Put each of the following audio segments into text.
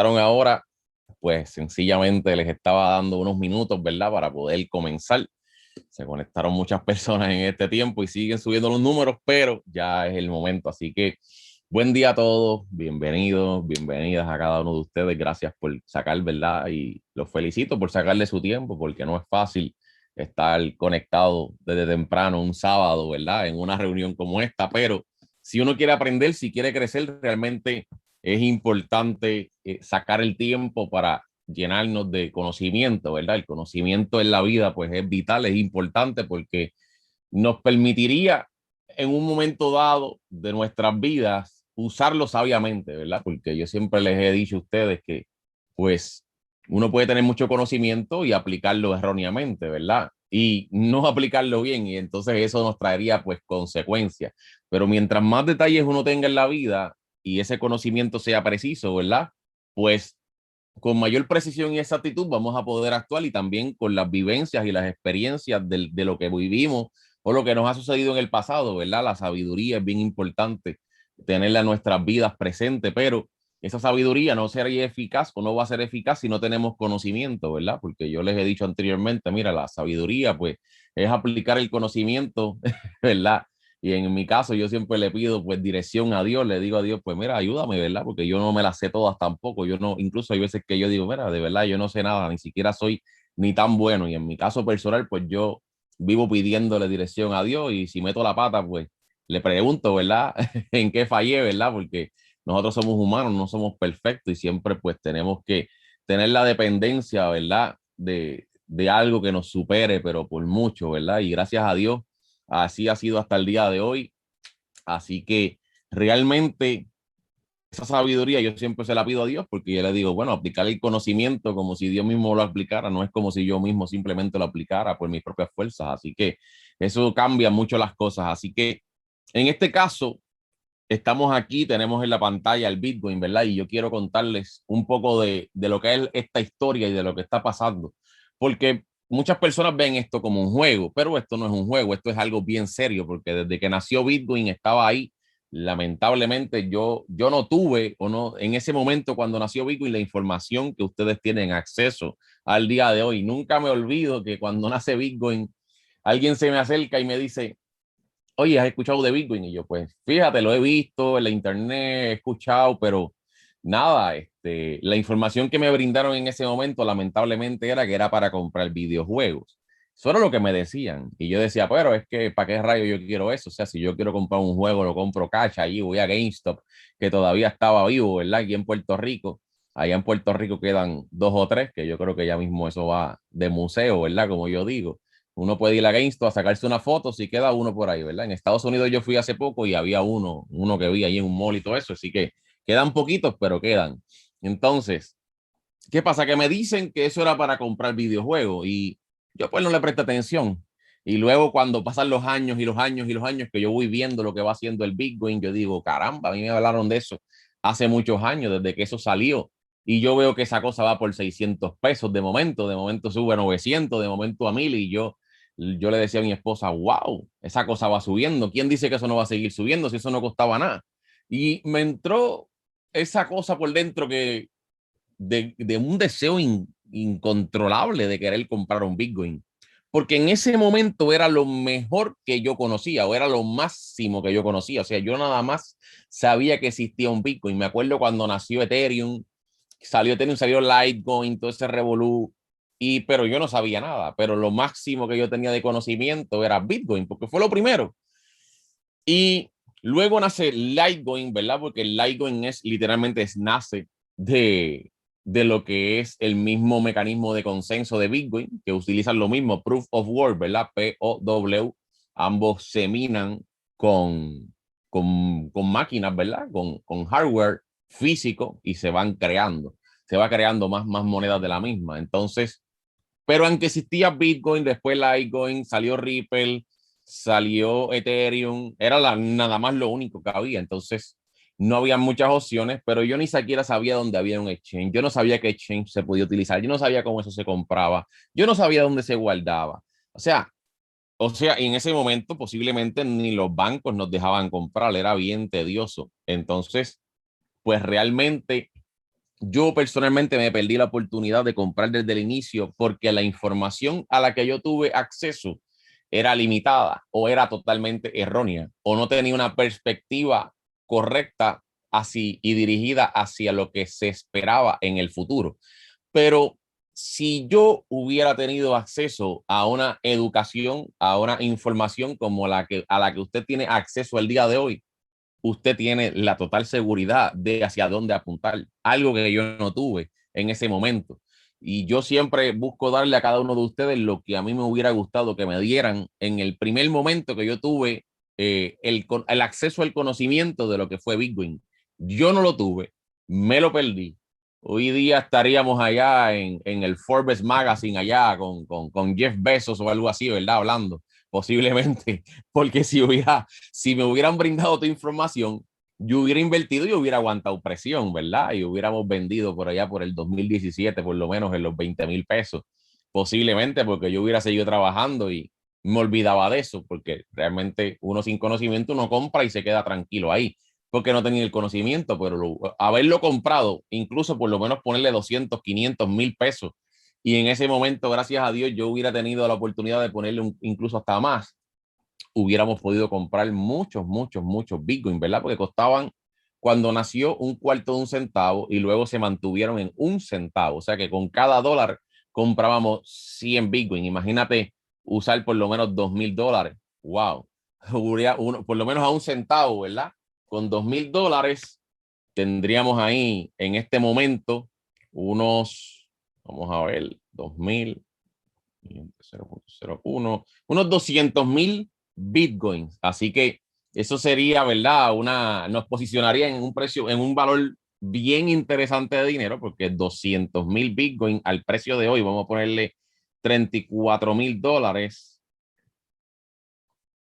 Ahora, pues sencillamente les estaba dando unos minutos, ¿verdad? Para poder comenzar. Se conectaron muchas personas en este tiempo y siguen subiendo los números, pero ya es el momento. Así que buen día a todos, bienvenidos, bienvenidas a cada uno de ustedes. Gracias por sacar, ¿verdad? Y los felicito por sacarle su tiempo, porque no es fácil estar conectado desde temprano un sábado, ¿verdad? En una reunión como esta, pero si uno quiere aprender, si quiere crecer, realmente es importante sacar el tiempo para llenarnos de conocimiento, ¿verdad? El conocimiento en la vida, pues es vital, es importante porque nos permitiría en un momento dado de nuestras vidas usarlo sabiamente, ¿verdad? Porque yo siempre les he dicho a ustedes que, pues, uno puede tener mucho conocimiento y aplicarlo erróneamente, ¿verdad? Y no aplicarlo bien, y entonces eso nos traería, pues, consecuencias. Pero mientras más detalles uno tenga en la vida y ese conocimiento sea preciso, ¿verdad? Pues con mayor precisión y exactitud vamos a poder actuar y también con las vivencias y las experiencias de lo que vivimos o lo que nos ha sucedido en el pasado, ¿verdad? La sabiduría es bien importante tenerla en nuestras vidas presente, pero esa sabiduría no sería eficaz o no va a ser eficaz si no tenemos conocimiento, ¿verdad? Porque yo les he dicho anteriormente, mira, la sabiduría pues es aplicar el conocimiento, ¿verdad? Y en mi caso, yo siempre le pido pues dirección a Dios, le digo a Dios, pues mira, ayúdame, ¿verdad? Porque yo no me las sé todas tampoco, yo no, incluso hay veces que yo digo, mira, de verdad, yo no sé nada, ni siquiera soy ni tan bueno. Y en mi caso personal, pues yo vivo pidiéndole dirección a Dios y si meto la pata, pues le pregunto, ¿verdad? En qué fallé, ¿verdad? Porque nosotros somos humanos, no somos perfectos y siempre pues tenemos que tener la dependencia, ¿verdad? De algo que nos supere, pero por mucho, ¿verdad? Y gracias a Dios así ha sido hasta el día de hoy. Así que realmente esa sabiduría yo siempre se la pido a Dios porque yo le digo, bueno, aplicar el conocimiento como si Dios mismo lo aplicara, no es como si yo mismo simplemente lo aplicara por mis propias fuerzas. Así que eso cambia mucho las cosas. Así que en este caso, estamos aquí, tenemos en la pantalla el Bitcoin, ¿verdad? Y yo quiero contarles un poco de lo que es esta historia y de lo que está pasando, porque muchas personas ven esto como un juego, pero esto no es un juego, esto es algo bien serio, porque desde que nació Bitcoin estaba ahí. Lamentablemente yo no tuve o no en ese momento cuando nació Bitcoin la información que ustedes tienen acceso al día de hoy. Nunca me olvido que cuando nace Bitcoin, alguien se me acerca y me dice, oye, ¿has escuchado de Bitcoin? Y yo, pues, fíjate, lo he visto en la internet, he escuchado, pero nada, la información que me brindaron en ese momento, lamentablemente, era que era para comprar videojuegos. Eso era lo que me decían. Y yo decía, pero es que, ¿para qué rayo yo quiero eso? O sea, si yo quiero comprar un juego, lo compro cash, allí voy a GameStop, que todavía estaba vivo, ¿verdad? Aquí en Puerto Rico. Allá en Puerto Rico quedan dos o tres, que yo creo que ya mismo eso va de museo, ¿verdad? Como yo digo. Uno puede ir a GameStop a sacarse una foto si queda uno por ahí, ¿verdad? En Estados Unidos yo fui hace poco y había uno que vi ahí en un mall y todo eso, así que quedan poquitos, pero quedan. Entonces, ¿qué pasa? Que me dicen que eso era para comprar videojuegos y yo pues no le presté atención. Y luego cuando pasan los años y los años y los años que yo voy viendo lo que va haciendo el Bitcoin, yo digo, caramba, a mí me hablaron de eso hace muchos años, desde que eso salió. Y yo veo que esa cosa va por 600 pesos de momento sube a 900, de momento a 1000 y yo le decía a mi esposa, wow, esa cosa va subiendo. ¿Quién dice que eso no va a seguir subiendo si eso no costaba nada? Y me entró esa cosa por dentro que de un deseo incontrolable de querer comprar un Bitcoin. Porque en ese momento era lo mejor que yo conocía o era lo máximo que yo conocía. O sea, yo nada más sabía que existía un Bitcoin. Me acuerdo cuando nació Ethereum, salió Litecoin, todo ese revolú. Pero yo no sabía nada. Pero lo máximo que yo tenía de conocimiento era Bitcoin, porque fue lo primero. Y luego nace Litecoin, ¿verdad? Porque el Litecoin es literalmente nace de lo que es el mismo mecanismo de consenso de Bitcoin, que utilizan lo mismo, Proof of Work, ¿verdad? POW, ambos se minan con máquinas, ¿verdad? Con hardware físico y se va creando más monedas de la misma. Entonces, pero aunque existía Bitcoin, después Litecoin, salió Ripple, salió Ethereum, era nada más lo único que había. Entonces, no había muchas opciones, pero yo ni siquiera sabía dónde había un exchange. Yo no sabía qué exchange se podía utilizar. Yo no sabía cómo eso se compraba. Yo no sabía dónde se guardaba. O sea, en ese momento posiblemente ni los bancos nos dejaban comprar. Era bien tedioso. Entonces, pues realmente Yo personalmente me perdí la oportunidad de comprar desde el inicio porque la información a la que yo tuve acceso era limitada o era totalmente errónea o no tenía una perspectiva correcta así y dirigida hacia lo que se esperaba en el futuro. Pero si yo hubiera tenido acceso a una educación, a una información como a la que usted tiene acceso el día de hoy, usted tiene la total seguridad de hacia dónde apuntar, algo que yo no tuve en ese momento. Y yo siempre busco darle a cada uno de ustedes lo que a mí me hubiera gustado que me dieran en el primer momento que yo tuve el acceso al conocimiento de lo que fue Bitcoin. Yo no lo tuve, me lo perdí. Hoy día estaríamos allá en el Forbes Magazine, allá con Jeff Bezos o algo así, ¿verdad? Hablando, posiblemente, porque si me hubieran brindado toda información, yo hubiera invertido y hubiera aguantado presión, ¿verdad? Y hubiéramos vendido por allá por el 2017, por lo menos en los 20,000 pesos, posiblemente porque yo hubiera seguido trabajando y me olvidaba de eso, porque realmente uno sin conocimiento uno compra y se queda tranquilo ahí, porque no tenía el conocimiento, pero haberlo comprado, incluso por lo menos ponerle 200, 500, 1,000 pesos, y en ese momento, gracias a Dios, yo hubiera tenido la oportunidad de ponerle incluso hasta más, hubiéramos podido comprar muchos Bitcoin, ¿verdad? Porque costaban cuando nació un cuarto de un centavo y luego se mantuvieron en un centavo. O sea que con cada dólar comprábamos 100 Bitcoin. Imagínate usar por lo menos $2,000. Wow. Por lo menos a un centavo, ¿verdad? Con $2,000 tendríamos ahí en este momento unos, vamos a ver, 2,000, 0.01, unos 200,000 bitcoins. Así que eso sería, ¿verdad? Nos posicionaría en un precio, en un valor bien interesante de dinero, porque 200,000 bitcoins al precio de hoy, vamos a ponerle $34,000,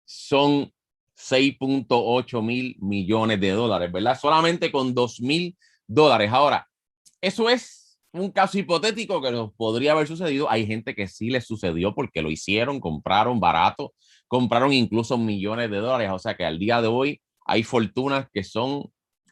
son 6,8 mil millones de dólares, ¿verdad? Solamente con $2,000. Ahora, eso es un caso hipotético que nos podría haber sucedido. Hay gente que sí les sucedió porque lo hicieron, compraron barato, compraron incluso millones de dólares. O sea que al día de hoy hay fortunas que son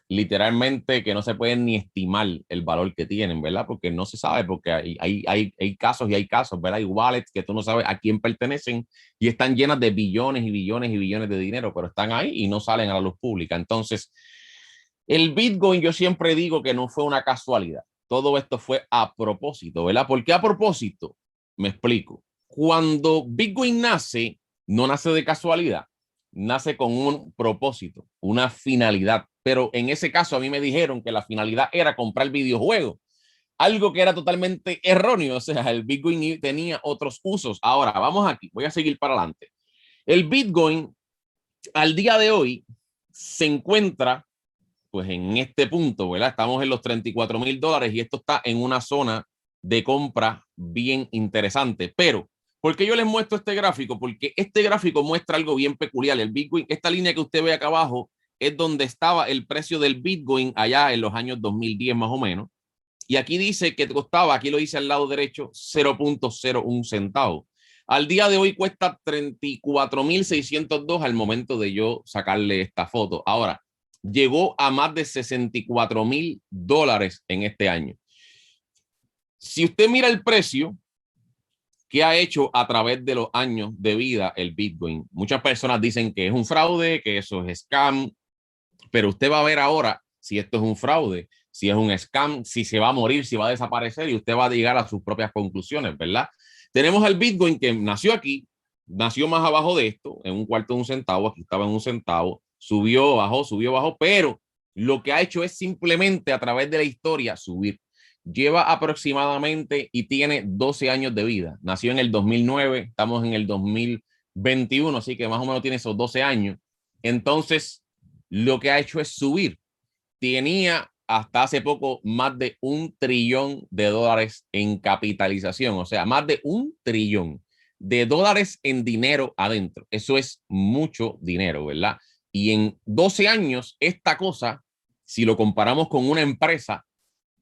literalmente que no se pueden ni estimar el valor que tienen, ¿verdad? Porque no se sabe, porque hay casos y hay casos, ¿verdad? Hay wallets que tú no sabes a quién pertenecen y están llenas de billones y billones y billones de dinero, pero están ahí y no salen a la luz pública. Entonces, el Bitcoin yo siempre digo que no fue una casualidad. Todo esto fue a propósito, ¿verdad? ¿Por qué a propósito? Me explico. Cuando Bitcoin nace, no nace de casualidad, nace con un propósito, una finalidad. Pero en ese caso a mí me dijeron que la finalidad era comprar videojuegos, algo que era totalmente erróneo. O sea, el Bitcoin tenía otros usos. Ahora, vamos aquí, voy a seguir para adelante. El Bitcoin al día de hoy se encuentra pues en este punto, ¿verdad? Estamos en los $34,000 y esto está en una zona de compra bien interesante. Pero, ¿por qué yo les muestro este gráfico? Porque este gráfico muestra algo bien peculiar. El Bitcoin, esta línea que usted ve acá abajo, es donde estaba el precio del Bitcoin allá en los años 2010 más o menos. Y aquí dice que costaba, aquí lo dice al lado derecho, 0.01 centavos. Al día de hoy cuesta 34,602 al momento de yo sacarle esta foto. Ahora, llegó a más de $64,000 en este año. Si usted mira el precio que ha hecho a través de los años de vida el Bitcoin, muchas personas dicen que es un fraude, que eso es scam, pero usted va a ver ahora si esto es un fraude, si es un scam, si se va a morir, si va a desaparecer y usted va a llegar a sus propias conclusiones, ¿verdad? Tenemos al Bitcoin que nació aquí, nació más abajo de esto, en un cuarto de un centavo, aquí estaba en un centavo, subió, bajó, pero lo que ha hecho es simplemente a través de la historia subir. Lleva aproximadamente y tiene 12 años de vida. Nació en el 2009, estamos en el 2021, así que más o menos tiene esos 12 años. Entonces, lo que ha hecho es subir. Tenía hasta hace poco más de $1 trillón en capitalización, o sea, más de $1 trillón en dinero adentro. Eso es mucho dinero, ¿verdad? Y en 12 años, esta cosa, si lo comparamos con una empresa,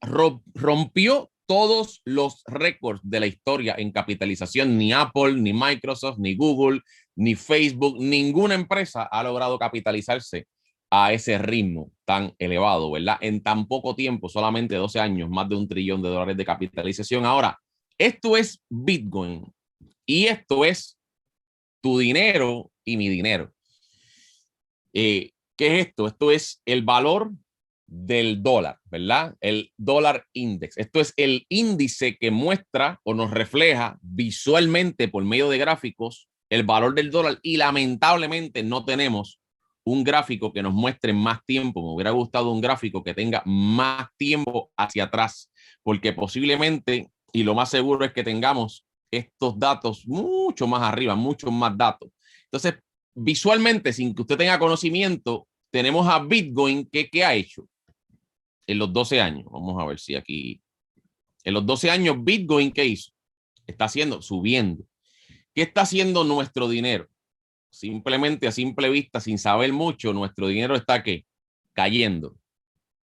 rompió todos los récords de la historia en capitalización. Ni Apple, ni Microsoft, ni Google, ni Facebook, ninguna empresa ha logrado capitalizarse a ese ritmo tan elevado, ¿verdad? En tan poco tiempo, solamente 12 años, más de $1 trillón de capitalización. Ahora, esto es Bitcoin y esto es tu dinero y mi dinero. ¿Qué es esto? Esto es el valor del dólar, ¿verdad? El dólar index. Esto es el índice que muestra o nos refleja visualmente por medio de gráficos el valor del dólar y lamentablemente no tenemos un gráfico que nos muestre más tiempo. Me hubiera gustado un gráfico que tenga más tiempo hacia atrás, porque posiblemente, y lo más seguro es que tengamos estos datos mucho más arriba, muchos más datos. Entonces, visualmente, sin que usted tenga conocimiento, tenemos a Bitcoin que ¿qué ha hecho en los 12 años? Vamos a ver si aquí, en los 12 años, Bitcoin, ¿qué hizo? Está haciendo, subiendo. ¿Qué está haciendo nuestro dinero? Simplemente a simple vista, sin saber mucho, nuestro dinero está ¿qué? Cayendo.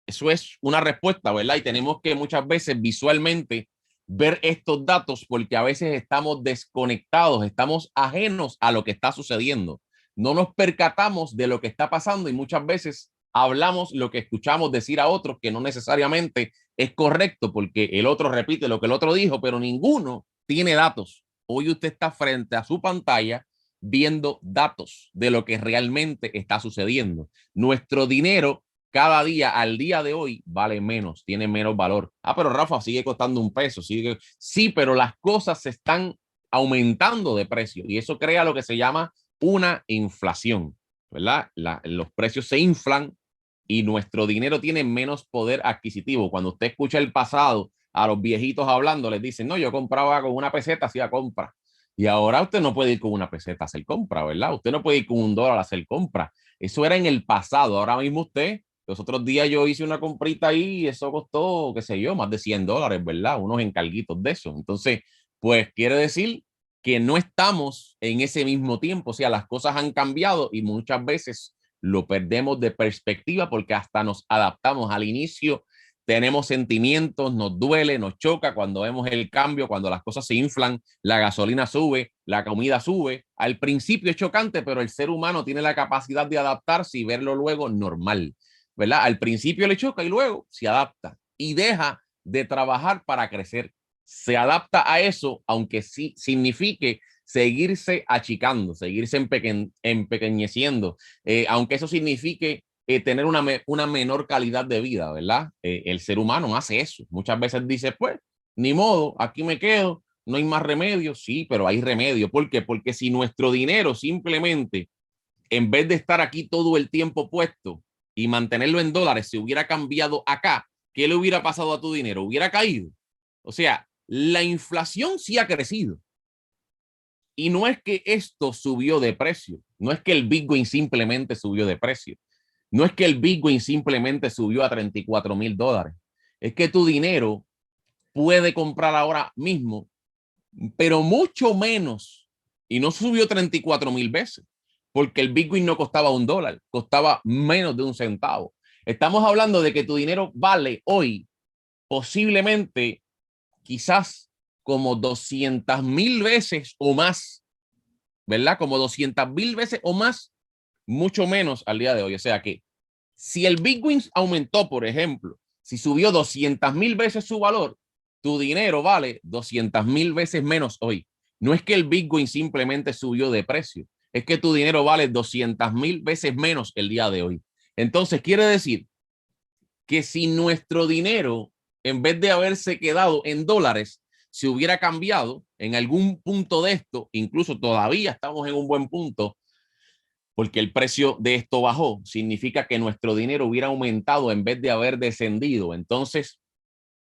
Eso es una respuesta, ¿verdad? Y tenemos que muchas veces visualmente ver estos datos porque a veces estamos desconectados, estamos ajenos a lo que está sucediendo. No nos percatamos de lo que está pasando y muchas veces hablamos lo que escuchamos decir a otros que no necesariamente es correcto porque el otro repite lo que el otro dijo, pero ninguno tiene datos. Hoy usted está frente a su pantalla viendo datos de lo que realmente está sucediendo. Nuestro dinero cada día al día de hoy vale menos, tiene menos valor. Ah, pero Rafa sigue costando $1, sigue. Sí, pero las cosas se están aumentando de precio y eso crea lo que se llama una inflación, ¿verdad? Los precios se inflan y nuestro dinero tiene menos poder adquisitivo. Cuando usted escucha el pasado a los viejitos hablando, les dicen, no, yo compraba con una peseta, hacía compra. Y ahora usted no puede ir con una peseta a hacer compra, ¿verdad? Usted no puede ir con $1 a hacer compra. Eso era en el pasado. Ahora mismo usted, los otros días yo hice una comprita ahí y eso costó, qué sé yo, más de $100, ¿verdad? Unos encarguitos de eso. Entonces, pues quiere decir que no estamos en ese mismo tiempo. O sea, las cosas han cambiado y muchas veces lo perdemos de perspectiva porque hasta nos adaptamos al inicio. Tenemos sentimientos, nos duele, nos choca cuando vemos el cambio, cuando las cosas se inflan, la gasolina sube, la comida sube. Al principio es chocante, pero el ser humano tiene la capacidad de adaptarse y verlo luego normal, ¿verdad? Al principio le choca y luego se adapta y deja de trabajar para crecer. Se adapta a eso, aunque sí signifique seguirse achicando, seguirse empequeñeciendo, aunque eso signifique tener una menor calidad de vida, ¿verdad? El ser humano hace eso. Muchas veces dice, pues, ni modo, aquí me quedo, no hay más remedio. Sí, pero hay remedio. ¿Por qué? Porque si nuestro dinero simplemente, en vez de estar aquí todo el tiempo puesto y mantenerlo en dólares, se hubiera cambiado acá, ¿qué le hubiera pasado a tu dinero? Hubiera caído. O sea, la inflación sí ha crecido. Y no es que esto subió de precio, no es que el Bitcoin simplemente subió de precio, no es que el Bitcoin simplemente subió a $34,000, es que tu dinero puede comprar ahora mismo, pero mucho menos, y no subió 34,000 veces, porque el Bitcoin no costaba $1, costaba menos de un centavo. Estamos hablando de que tu dinero vale hoy posiblemente quizás como 200,000 veces o más, ¿verdad? Como 200,000 veces o más, mucho menos al día de hoy. O sea que si el Bitcoin aumentó, por ejemplo, si subió 200,000 veces su valor, tu dinero vale 200,000 veces menos hoy. No es que el Bitcoin simplemente subió de precio, es que tu dinero vale 200,000 veces menos el día de hoy. Entonces quiere decir que si nuestro dinero, en vez de haberse quedado en dólares, se hubiera cambiado en algún punto de esto, incluso todavía estamos en un buen punto, porque el precio de esto bajó, significa que nuestro dinero hubiera aumentado en vez de haber descendido. Entonces,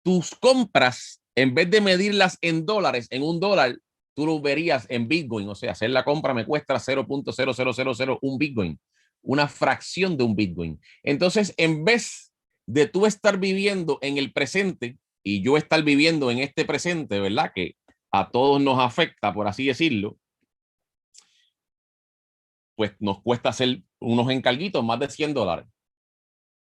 tus compras, en vez de medirlas en dólares, en $1, tú lo verías en Bitcoin. O sea, hacer la compra me cuesta 0.00001 Bitcoin, una fracción de un Bitcoin. Entonces, en vez de tú estar viviendo en el presente y yo estar viviendo en este presente, ¿verdad? Que a todos nos afecta, por así decirlo, pues nos cuesta hacer unos encarguitos más de $100.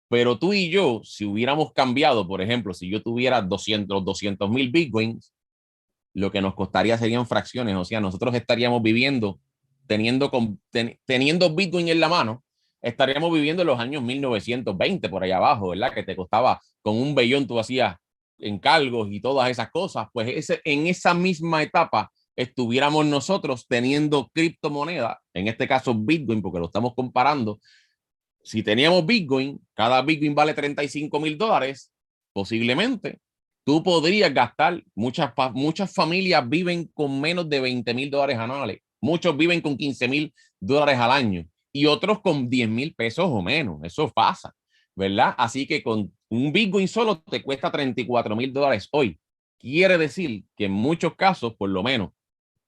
Pero tú y yo, si hubiéramos cambiado, por ejemplo, si yo tuviera 200,000 Bitcoins, lo que nos costaría serían fracciones. O sea, nosotros estaríamos viviendo teniendo Bitcoin en la mano. estaríamos viviendo en los años 1920 por allá abajo, ¿verdad? Que te costaba con un bellón, tú hacías encargos y todas esas cosas. Pues en esa misma etapa estuviéramos nosotros teniendo criptomonedas, en este caso Bitcoin, porque lo estamos comparando. Si teníamos Bitcoin, cada Bitcoin vale $35,000, posiblemente tú podrías gastar, muchas familias viven con menos de $20,000 anuales, muchos viven con $15,000 al año y otros con 10,000 pesos o menos, eso pasa, ¿verdad? Así que con un Bitcoin solo te cuesta $34,000 hoy. Quiere decir que en muchos casos, por lo menos,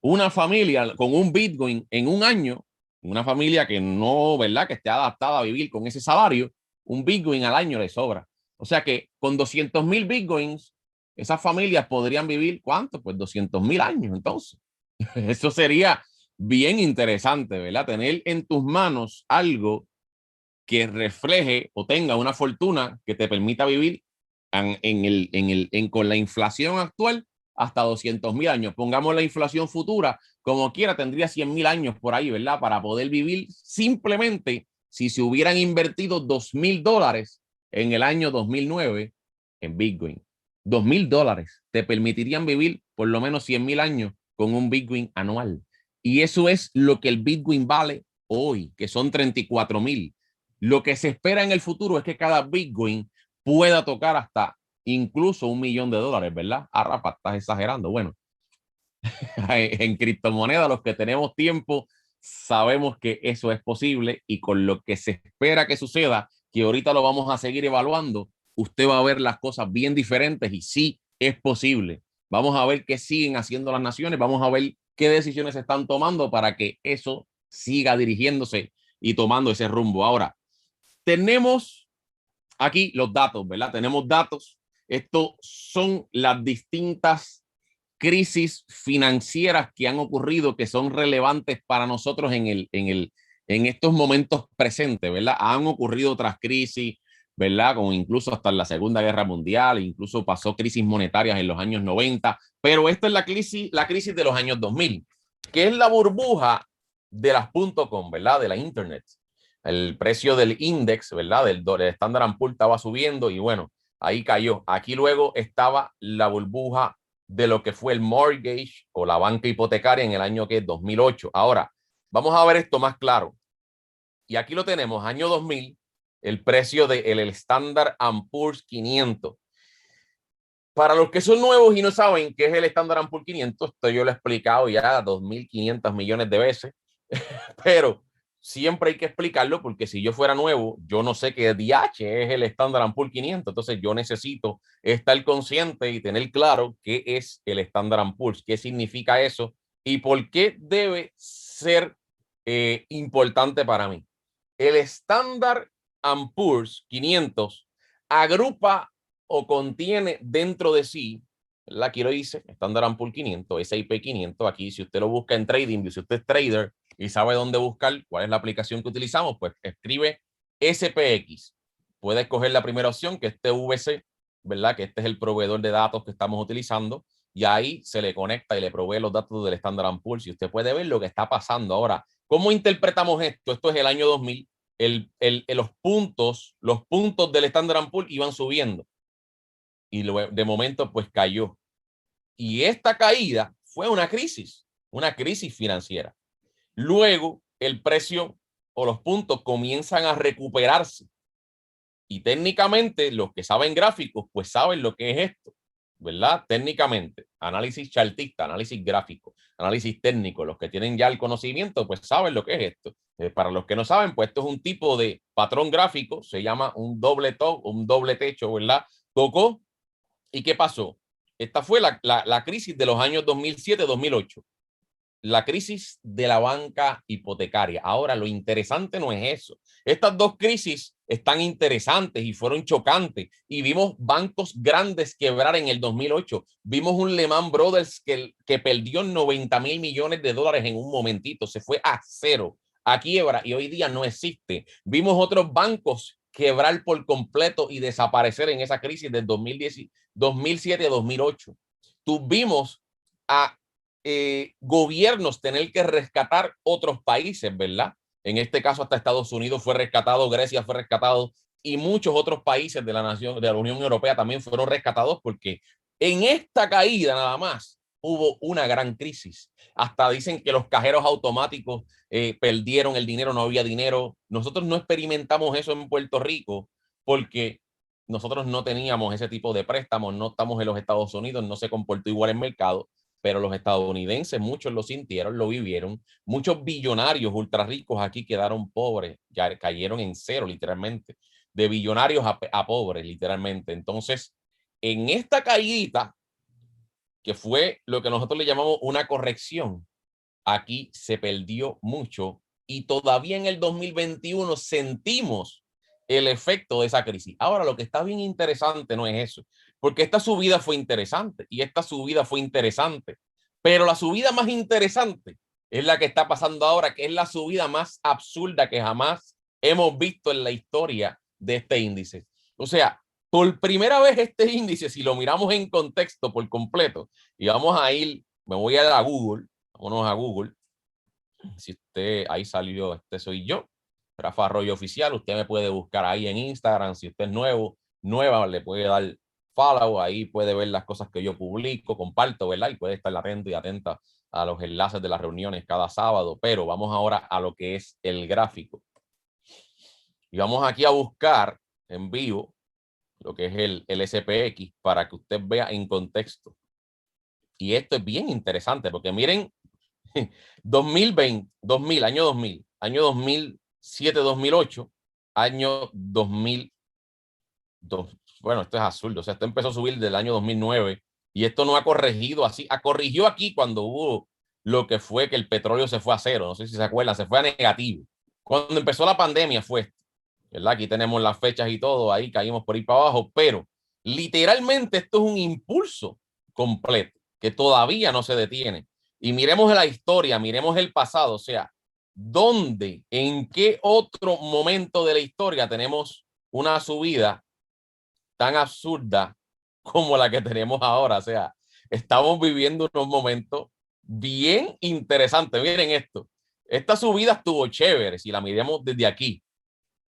una familia con un Bitcoin en un año, una familia que no, ¿verdad? Que esté adaptada a vivir con ese salario, un Bitcoin al año le sobra. O sea que con 200,000 Bitcoins, esas familias podrían vivir, ¿cuánto? Pues 200,000 años. Entonces, eso sería bien interesante, ¿verdad? Tener en tus manos algo que refleje o tenga una fortuna que te permita vivir con la inflación actual hasta 200,000 años. Pongamos la inflación futura, como quiera, tendría 100,000 años por ahí, ¿verdad? Para poder vivir simplemente si se hubieran invertido $2,000 en el año 2009 en Bitcoin. $2,000 te permitirían vivir por lo menos 100,000 años con un Bitcoin anual. Y eso es lo que el Bitcoin vale hoy, que son 34,000. Lo que se espera en el futuro es que cada Bitcoin pueda tocar hasta incluso $1,000,000, ¿verdad? Ah, Rafa, estás exagerando. Bueno, en criptomonedas, los que tenemos tiempo, sabemos que eso es posible y con lo que se espera que suceda, que ahorita lo vamos a seguir evaluando, usted va a ver las cosas bien diferentes y sí es posible. Vamos a ver qué siguen haciendo las naciones, vamos a ver qué decisiones se están tomando para que eso siga dirigiéndose y tomando ese rumbo. Ahora, tenemos aquí los datos, ¿verdad? Tenemos datos. Estos son las distintas crisis financieras que han ocurrido, que son relevantes para nosotros en estos momentos presentes, ¿verdad? Han ocurrido otras crisis, ¿verdad? Como incluso hasta en la Segunda Guerra Mundial, incluso pasó crisis monetarias en los años 90, pero esta es la crisis de los años 2000, que es la burbuja de las .com, ¿verdad? De la Internet. El precio del índice, ¿verdad? Del Standard & Poor's estaba subiendo y bueno, ahí cayó. Aquí luego estaba la burbuja de lo que fue el mortgage o la banca hipotecaria en el año que 2008. Ahora, vamos a ver esto más claro. Y aquí lo tenemos, año 2000, el precio del Standard & Poor's 500. Para los que son nuevos y no saben qué es el Standard & Poor's 500, esto yo lo he explicado ya 2.500 millones de veces, pero siempre hay que explicarlo porque si yo fuera nuevo, yo no sé qué DH es el Standard & Poor's 500, entonces yo necesito estar consciente y tener claro qué es el Standard & Poor's, qué significa eso y por qué debe ser importante para mí. El Standard & Poor's 500 agrupa o contiene dentro de sí, aquí lo dice, Standard & Poor's 500, S&P 500, aquí si usted lo busca en trading, si usted es trader y sabe dónde buscar, cuál es la aplicación que utilizamos, pues escribe SPX. Puede escoger la primera opción, que es TVC, ¿verdad? Que este es el proveedor de datos que estamos utilizando, y ahí se le conecta y le provee los datos del Standard & Poor's y usted puede ver lo que está pasando ahora. ¿Cómo interpretamos esto? Esto es el año 2000. Los puntos del Standard & Poor's iban subiendo y de momento pues cayó. Y esta caída fue una crisis financiera. Luego el precio o los puntos comienzan a recuperarse. Y técnicamente los que saben gráficos pues saben lo que es esto, ¿verdad? Técnicamente, análisis chartista, análisis gráfico, análisis técnico, los que tienen ya el conocimiento pues saben lo que es esto. Para los que no saben, pues esto es un tipo de patrón gráfico, se llama un doble top, un doble techo, ¿verdad? Tocó. ¿Y qué pasó? Esta fue la crisis de los años 2007-2008. La crisis de la banca hipotecaria. Ahora, lo interesante no es eso. Estas dos crisis están interesantes y fueron chocantes. Y vimos bancos grandes quebrar en el 2008. Vimos un Lehman Brothers que perdió 90,000 millones de dólares en un momentito. Se fue a cero, a quiebra, y hoy día no existe. Vimos otros bancos quebrar por completo y desaparecer en esa crisis del 2007 a 2008. Tuvimos a gobiernos tener que rescatar otros países, ¿verdad? En este caso, hasta Estados Unidos fue rescatado, Grecia fue rescatado y muchos otros países de la nación, de la Unión Europea también fueron rescatados porque en esta caída nada más hubo una gran crisis. Hasta dicen que los cajeros automáticos perdieron el dinero, no había dinero. Nosotros no experimentamos eso en Puerto Rico porque nosotros no teníamos ese tipo de préstamos, no estamos en los Estados Unidos, no se comportó igual el mercado, pero los estadounidenses, muchos lo sintieron, lo vivieron. Muchos billonarios ultra ricos aquí quedaron pobres, ya cayeron en cero literalmente, de billonarios a pobres literalmente. Entonces, en esta caída, que fue lo que nosotros le llamamos una corrección, aquí se perdió mucho y todavía en el 2021 sentimos el efecto de esa crisis. Ahora, lo que está bien interesante no es eso, porque esta subida fue interesante y esta subida fue interesante, pero la subida más interesante es la que está pasando ahora, que es la subida más absurda que jamás hemos visto en la historia de este índice. O sea, por primera vez este índice, si lo miramos en contexto por completo, y vamos a ir, me voy a ir a Google, vámonos a Google. Si usted, ahí salió, este soy yo, Rafa Arroyo Oficial. Usted me puede buscar ahí en Instagram. Si usted es nueva, le puede dar follow. Ahí puede ver las cosas que yo publico, comparto, ¿verdad? Y puede estar atento y atenta a los enlaces de las reuniones cada sábado. Pero vamos ahora a lo que es el gráfico. Y vamos aquí a buscar en vivo lo que es el SPX para que usted vea en contexto. Y esto es bien interesante porque miren, 2020, 2000, año 2007, 2008, año 2000, bueno, esto es absurdo, o sea, esto empezó a subir del año 2009 y esto no ha corregido así, corrigió aquí cuando hubo lo que fue que el petróleo se fue a cero, no sé si se acuerdan, se fue a negativo. Cuando empezó la pandemia fue esto, ¿verdad? Aquí tenemos las fechas y todo, ahí caímos por ahí para abajo, pero literalmente esto es un impulso completo que todavía no se detiene. Y miremos la historia, miremos el pasado, o sea, ¿dónde, en qué otro momento de la historia tenemos una subida tan absurda como la que tenemos ahora? O sea, estamos viviendo unos momentos bien interesantes. Miren esto, esta subida estuvo chévere si la miramos desde aquí.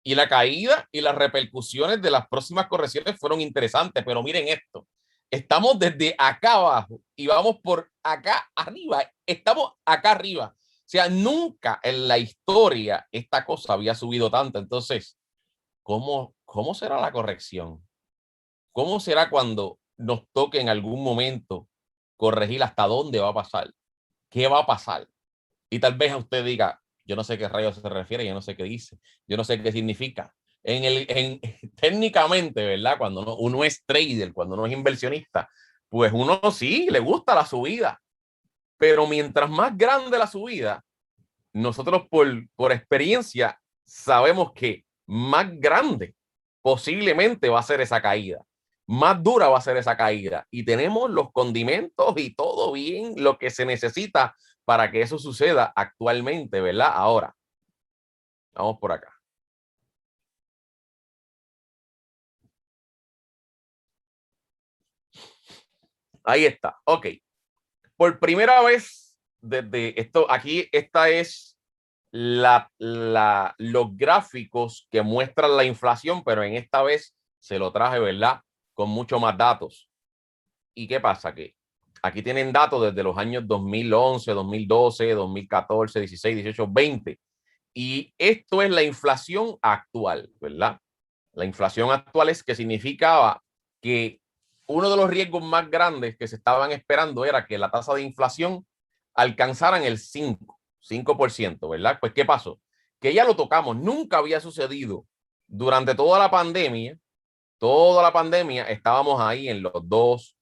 Y la caída y las repercusiones de las próximas correcciones fueron interesantes, pero miren esto. Estamos desde acá abajo y vamos por acá arriba. Estamos acá arriba. O sea, nunca en la historia esta cosa había subido tanto. Entonces, ¿cómo será la corrección? ¿Cómo será cuando nos toque en algún momento corregir hasta dónde va a pasar? ¿Qué va a pasar? Y tal vez a usted diga, yo no sé qué rayos se refiere, yo no sé qué dice, yo no sé qué significa. Técnicamente, ¿verdad? Cuando uno es trader, cuando uno es inversionista, pues uno sí le gusta la subida, pero mientras más grande la subida, nosotros por experiencia sabemos que más grande posiblemente va a ser esa caída, más dura va a ser esa caída y tenemos los condimentos y todo bien lo que se necesita para que eso suceda actualmente, ¿verdad? Ahora, vamos por acá. Ahí está, ok. Por primera vez desde esto, aquí esta es los gráficos que muestran la inflación, pero en esta vez se lo traje, ¿verdad? Con mucho más datos. ¿Y qué pasa? Que aquí tienen datos desde los años 2011, 2012, 2014, 16, 18, 20. Y esto es la inflación actual, ¿verdad? La inflación actual es que significaba que uno de los riesgos más grandes que se estaban esperando era que la tasa de inflación alcanzaran el 5%, ¿verdad? Pues, ¿qué pasó? Que ya lo tocamos, nunca había sucedido durante toda la pandemia estábamos ahí en los 2,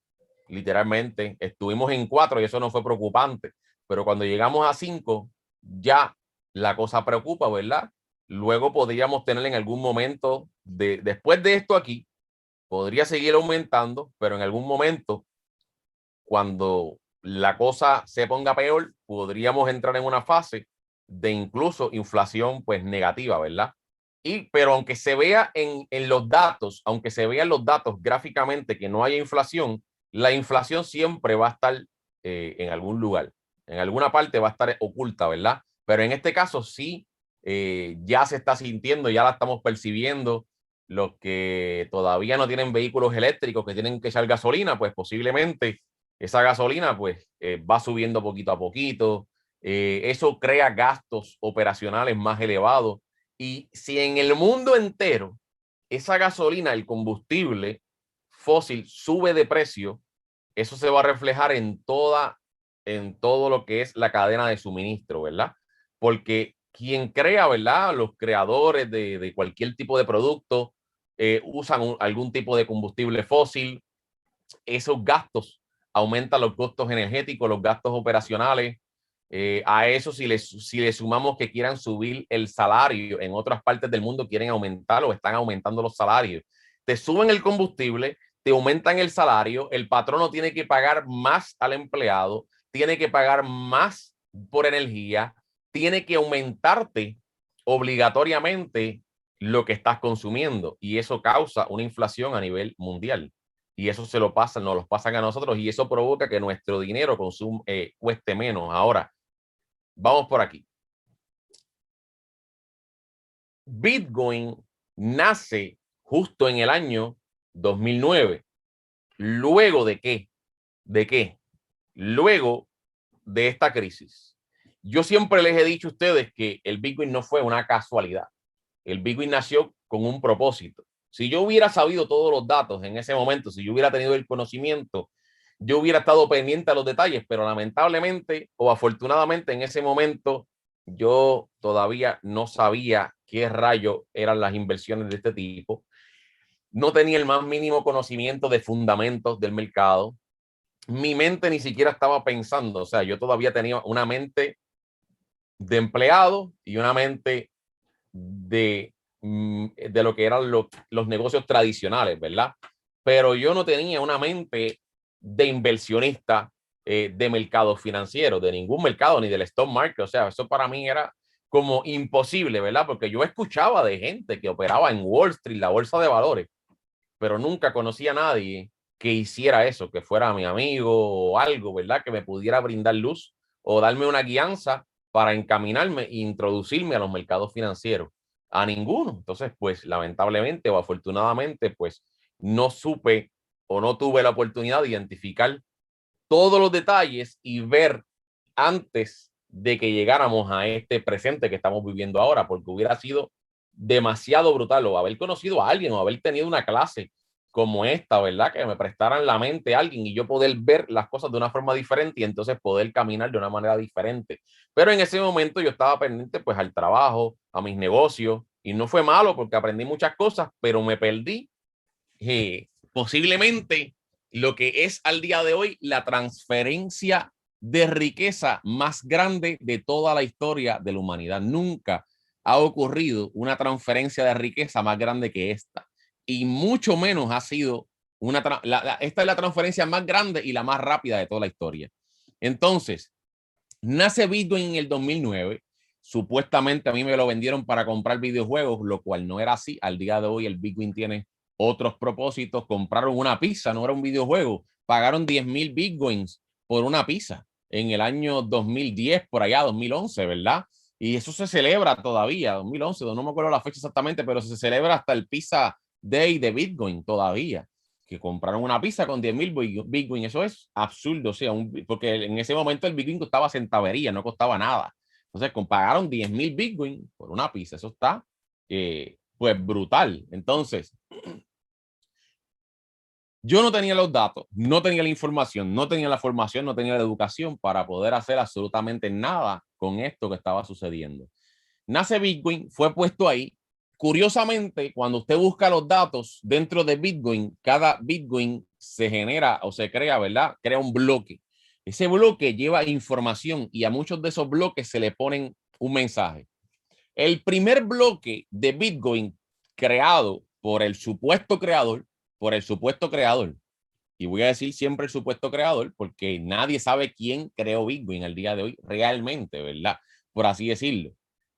literalmente, estuvimos en 4 y eso no fue preocupante, pero cuando llegamos a 5, ya la cosa preocupa, ¿verdad? Luego podríamos tener en algún momento, después de esto aquí, podría seguir aumentando, pero en algún momento, cuando la cosa se ponga peor, podríamos entrar en una fase de incluso inflación pues negativa, ¿verdad? Pero aunque se vea en los datos, aunque se vean los datos gráficamente que no haya inflación, la inflación siempre va a estar en algún lugar, en alguna parte va a estar oculta, ¿verdad? Pero en este caso sí ya se está sintiendo, ya la estamos percibiendo. Los que todavía no tienen vehículos eléctricos, que tienen que echar gasolina, pues posiblemente esa gasolina pues va subiendo poquito a poquito. Eso crea gastos operacionales más elevados. Y si en el mundo entero esa gasolina, el combustible fósil sube de precio, eso se va a reflejar en todo lo que es la cadena de suministro, ¿verdad? Porque quien crea, ¿verdad? Los creadores de cualquier tipo de producto usan algún tipo de combustible fósil. Esos gastos aumentan los costos energéticos, los gastos operacionales. A eso, si le sumamos que quieran subir el salario en otras partes del mundo, quieren aumentar o están aumentando los salarios. Te suben el combustible, te aumentan el salario, el patrono tiene que pagar más al empleado, tiene que pagar más por energía, tiene que aumentarte obligatoriamente lo que estás consumiendo y eso causa una inflación a nivel mundial. Y eso se lo pasan, nos los pasan a nosotros y eso provoca que nuestro dinero cueste menos. Ahora, vamos por aquí. Bitcoin nace justo en el año 2009. ¿Luego de qué? ¿De qué? Luego de esta crisis. Yo siempre les he dicho a ustedes que el Bitcoin no fue una casualidad. El Bitcoin nació con un propósito. Si yo hubiera sabido todos los datos en ese momento, si yo hubiera tenido el conocimiento, yo hubiera estado pendiente a los detalles, pero lamentablemente o afortunadamente en ese momento yo todavía no sabía qué rayo eran las inversiones de este tipo. No tenía el más mínimo conocimiento de fundamentos del mercado. Mi mente ni siquiera estaba pensando, o sea, yo todavía tenía una mente de empleado y una mente de lo que eran los negocios tradicionales, ¿verdad? Pero yo no tenía una mente de inversionista de mercado financiero, de ningún mercado, ni del stock market. O sea, eso para mí era como imposible, ¿verdad? Porque yo escuchaba de gente que operaba en Wall Street, la bolsa de valores, pero nunca conocía a nadie que hiciera eso, que fuera mi amigo o algo, ¿verdad? Que me pudiera brindar luz o darme una guianza para encaminarme e introducirme a los mercados financieros. A ninguno. Entonces, pues lamentablemente o afortunadamente, pues no supe o no tuve la oportunidad de identificar todos los detalles y ver antes de que llegáramos a este presente que estamos viviendo ahora, porque hubiera sido demasiado brutal o haber conocido a alguien o haber tenido una clase como esta, ¿verdad? Que me prestaran la mente a alguien y yo poder ver las cosas de una forma diferente y entonces poder caminar de una manera diferente. Pero en ese momento yo estaba pendiente pues al trabajo, a mis negocios y no fue malo porque aprendí muchas cosas, pero me perdí posiblemente lo que es al día de hoy la transferencia de riqueza más grande de toda la historia de la humanidad. Nunca ha ocurrido una transferencia de riqueza más grande que esta. Y mucho menos ha sido esta es la transferencia más grande y la más rápida de toda la historia. Entonces, nace Bitcoin en el 2009. Supuestamente a mí me lo vendieron para comprar videojuegos, lo cual no era así. Al día de hoy el Bitcoin tiene otros propósitos. Compraron una pizza, no era un videojuego. Pagaron 10,000 Bitcoins por una pizza en el año 2010, por allá, 2011, ¿verdad? Y eso se celebra todavía, 2011, no me acuerdo la fecha exactamente, pero se celebra hasta el Pizza Day de Bitcoin todavía, que compraron una pizza con 10,000 Bitcoin. Eso es absurdo, o sea, porque en ese momento el Bitcoin costaba centavería, no costaba nada. Entonces, pagaron 10,000 Bitcoin por una pizza. Eso está, pues, brutal. Entonces, yo no tenía los datos, no tenía la información, no tenía la formación, no tenía la educación para poder hacer absolutamente nada con esto que estaba sucediendo. Nace Bitcoin, fue puesto ahí. Curiosamente, cuando usted busca los datos dentro de Bitcoin, cada Bitcoin se genera o se crea, ¿verdad? Crea un bloque. Ese bloque lleva información y a muchos de esos bloques se le ponen un mensaje. El primer bloque de Bitcoin creado por el supuesto creador, y voy a decir siempre el supuesto creador porque nadie sabe quién creó Bitcoin al día de hoy realmente, ¿verdad? Por así decirlo.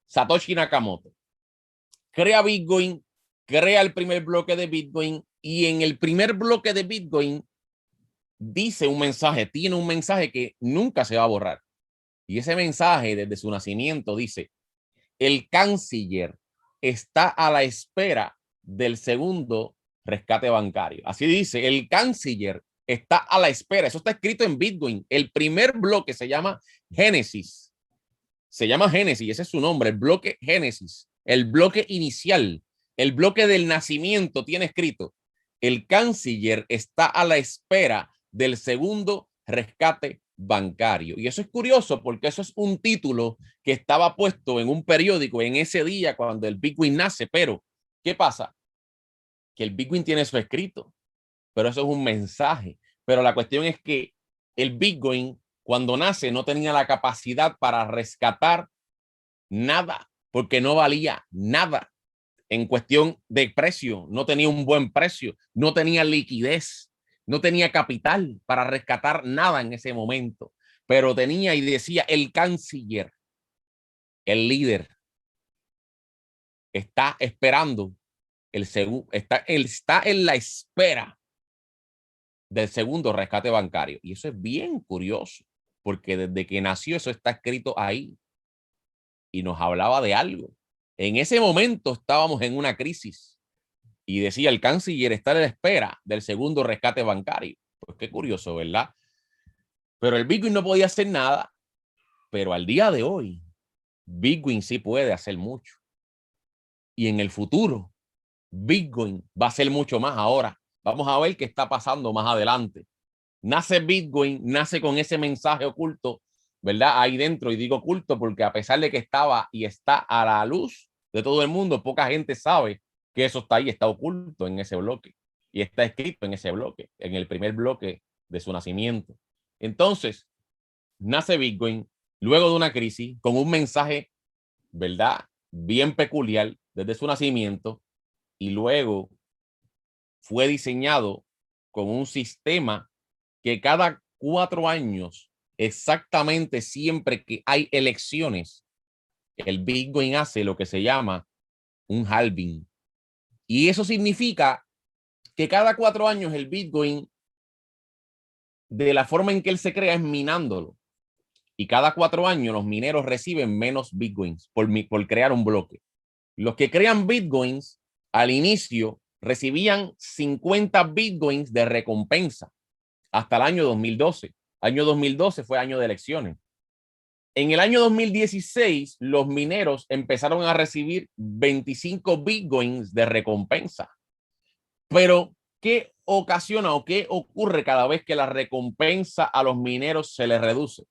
Satoshi Nakamoto crea Bitcoin, crea el primer bloque de Bitcoin y en el primer bloque de Bitcoin dice un mensaje, tiene un mensaje que nunca se va a borrar. Y ese mensaje desde su nacimiento dice, el canciller está a la espera del segundo rescate bancario. Así dice, el canciller está a la espera. Eso está escrito en Bitcoin. El primer bloque se llama Génesis. Se llama Génesis, ese es su nombre, el bloque Génesis, el bloque inicial, el bloque del nacimiento tiene escrito: el canciller está a la espera del segundo rescate bancario. Y eso es curioso porque eso es un título que estaba puesto en un periódico en ese día cuando el Bitcoin nace. Pero, ¿qué pasa? Que el Bitcoin tiene eso escrito, pero eso es un mensaje. Pero la cuestión es que el Bitcoin, cuando nace, no tenía la capacidad para rescatar nada, porque no valía nada en cuestión de precio, no tenía un buen precio, no tenía liquidez, no tenía capital para rescatar nada en ese momento, pero tenía y decía: el canciller, el líder, está esperando el segundo, está en la espera del segundo rescate bancario. Y eso es bien curioso, porque desde que nació eso está escrito ahí y nos hablaba de algo. En ese momento estábamos en una crisis y decía: el canciller está a la espera del segundo rescate bancario. Pues qué curioso, ¿verdad? Pero el Bitcoin no podía hacer nada, pero al día de hoy, Bitcoin sí puede hacer mucho. Y en el futuro, Bitcoin va a ser mucho más ahora. Vamos a ver qué está pasando más adelante. Nace Bitcoin, nace con ese mensaje oculto, ¿verdad? Ahí dentro, y digo oculto porque a pesar de que estaba y está a la luz de todo el mundo, poca gente sabe que eso está ahí, está oculto en ese bloque y está escrito en ese bloque, en el primer bloque de su nacimiento. Entonces, nace Bitcoin luego de una crisis con un mensaje, ¿verdad? Bien peculiar desde su nacimiento, y luego fue diseñado con un sistema que cada 4 años, exactamente siempre que hay elecciones, el Bitcoin hace lo que se llama un halving. Y eso significa que cada 4 años el Bitcoin, de la forma en que él se crea, es minándolo. Y cada 4 años los mineros reciben menos Bitcoins por crear un bloque. Los que crean Bitcoins al inicio recibían 50 Bitcoins de recompensa hasta el año 2012. Año 2012 fue año de elecciones. En el año 2016, los mineros empezaron a recibir 25 Bitcoins de recompensa. Pero, ¿qué ocasiona o qué ocurre cada vez que la recompensa a los mineros se les reduce?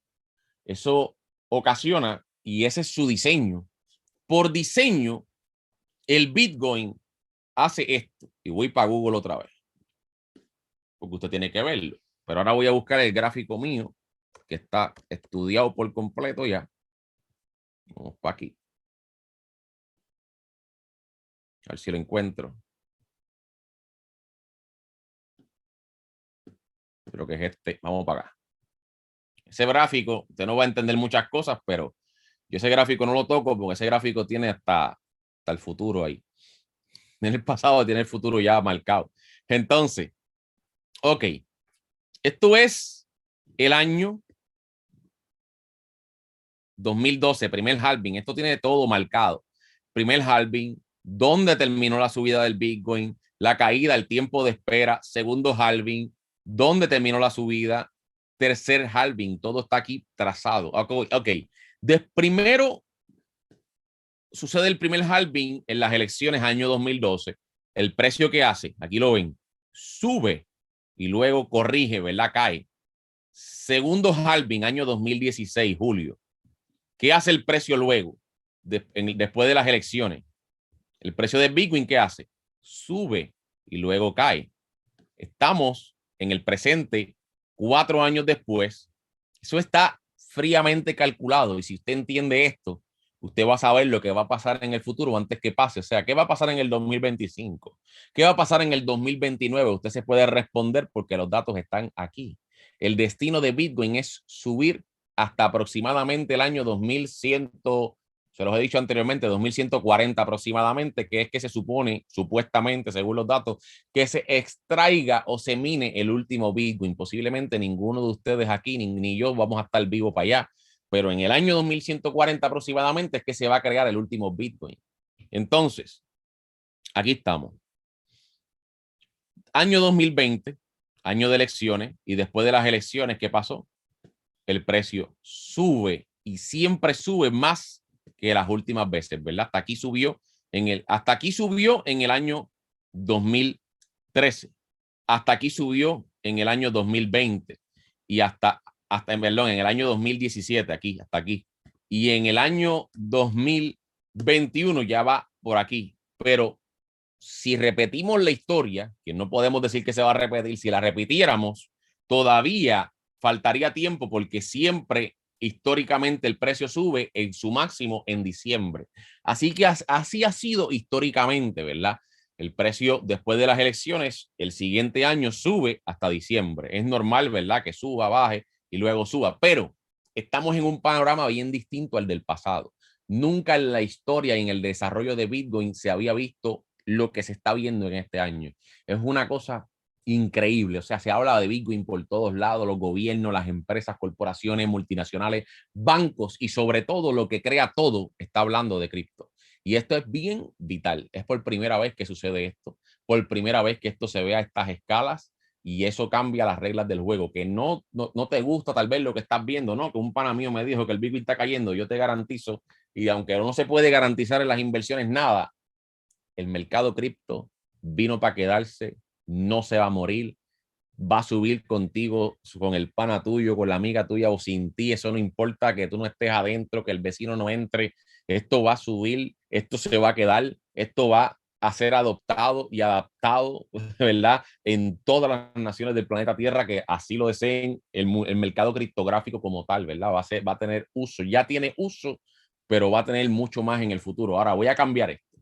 Eso ocasiona, y ese es su diseño. Por diseño, el Bitcoin hace esto. Y voy para Google otra vez, porque usted tiene que verlo. Pero ahora voy a buscar el gráfico mío, que está estudiado por completo ya. Vamos para aquí. A ver si lo encuentro. Creo que es este. Vamos para acá. Ese gráfico, usted no va a entender muchas cosas, pero yo ese gráfico no lo toco porque ese gráfico tiene hasta el futuro ahí. Tiene el pasado, tiene el futuro ya marcado. Entonces, ok. Esto es el año 2012, primer halving. Esto tiene todo marcado. Primer halving, dónde terminó la subida del Bitcoin, la caída, el tiempo de espera. Segundo halving, dónde terminó la subida. Tercer halving, todo está aquí trazado. Ok. Primero sucede el primer halving en las elecciones año 2012. El precio que hace, aquí lo ven, sube y luego corrige, ¿verdad? Cae. Segundo halving, año 2016, julio. ¿Qué hace el precio luego? Después de las elecciones. El precio de Bitcoin, ¿qué hace? Sube y luego cae. Estamos en el presente, 4 años después. Eso está fríamente calculado. Y si usted entiende esto, usted va a saber lo que va a pasar en el futuro antes que pase. O sea, ¿qué va a pasar en el 2025? ¿Qué va a pasar en el 2029? Usted se puede responder porque los datos están aquí. El destino de Bitcoin es subir hasta aproximadamente el año 2100, se los he dicho anteriormente, 2140 aproximadamente, que es que se supone, supuestamente, según los datos, que se extraiga o se mine el último Bitcoin. Posiblemente ninguno de ustedes aquí, ni yo, vamos a estar vivos para allá, pero en el año 2140 aproximadamente es que se va a crear el último Bitcoin. Entonces, aquí estamos. Año 2020, año de elecciones, y después de las elecciones, ¿qué pasó? El precio sube y siempre sube más que las últimas veces, ¿verdad? Hasta aquí subió en el año 2013, hasta aquí subió en el año 2020 y perdón, en el año 2017, aquí, hasta aquí. Y en el año 2021 ya va por aquí. Pero si repetimos la historia, que no podemos decir que se va a repetir, si la repitiéramos, todavía faltaría tiempo porque siempre históricamente el precio sube en su máximo en diciembre. Así que así ha sido históricamente, ¿verdad? El precio después de las elecciones, el siguiente año sube hasta diciembre. Es normal, ¿verdad? Que suba, baje y luego suba, pero estamos en un panorama bien distinto al del pasado. Nunca en la historia y en el desarrollo de Bitcoin se había visto lo que se está viendo en este año. Es una cosa increíble. O sea, se habla de Bitcoin por todos lados, los gobiernos, las empresas, corporaciones, multinacionales, bancos y sobre todo lo que crea todo está hablando de cripto. Y esto es bien vital. Es por primera vez que sucede esto, por primera vez que esto se ve a estas escalas y eso cambia las reglas del juego. Que no te gusta tal vez lo que estás viendo, ¿no? Que un pana mío me dijo que el Bitcoin está cayendo, yo te garantizo, y aunque no se puede garantizar en las inversiones nada, el mercado cripto vino para quedarse, no se va a morir, va a subir contigo, con el pana tuyo, con la amiga tuya o sin ti, eso no importa, que tú no estés adentro, que el vecino no entre, esto va a subir, esto se va a quedar, esto va a ser adoptado y adaptado, ¿verdad? En todas las naciones del planeta Tierra que así lo deseen, el mercado criptográfico como tal, ¿verdad? Va a tener uso, ya tiene uso, pero va a tener mucho más en el futuro. Ahora voy a cambiar esto.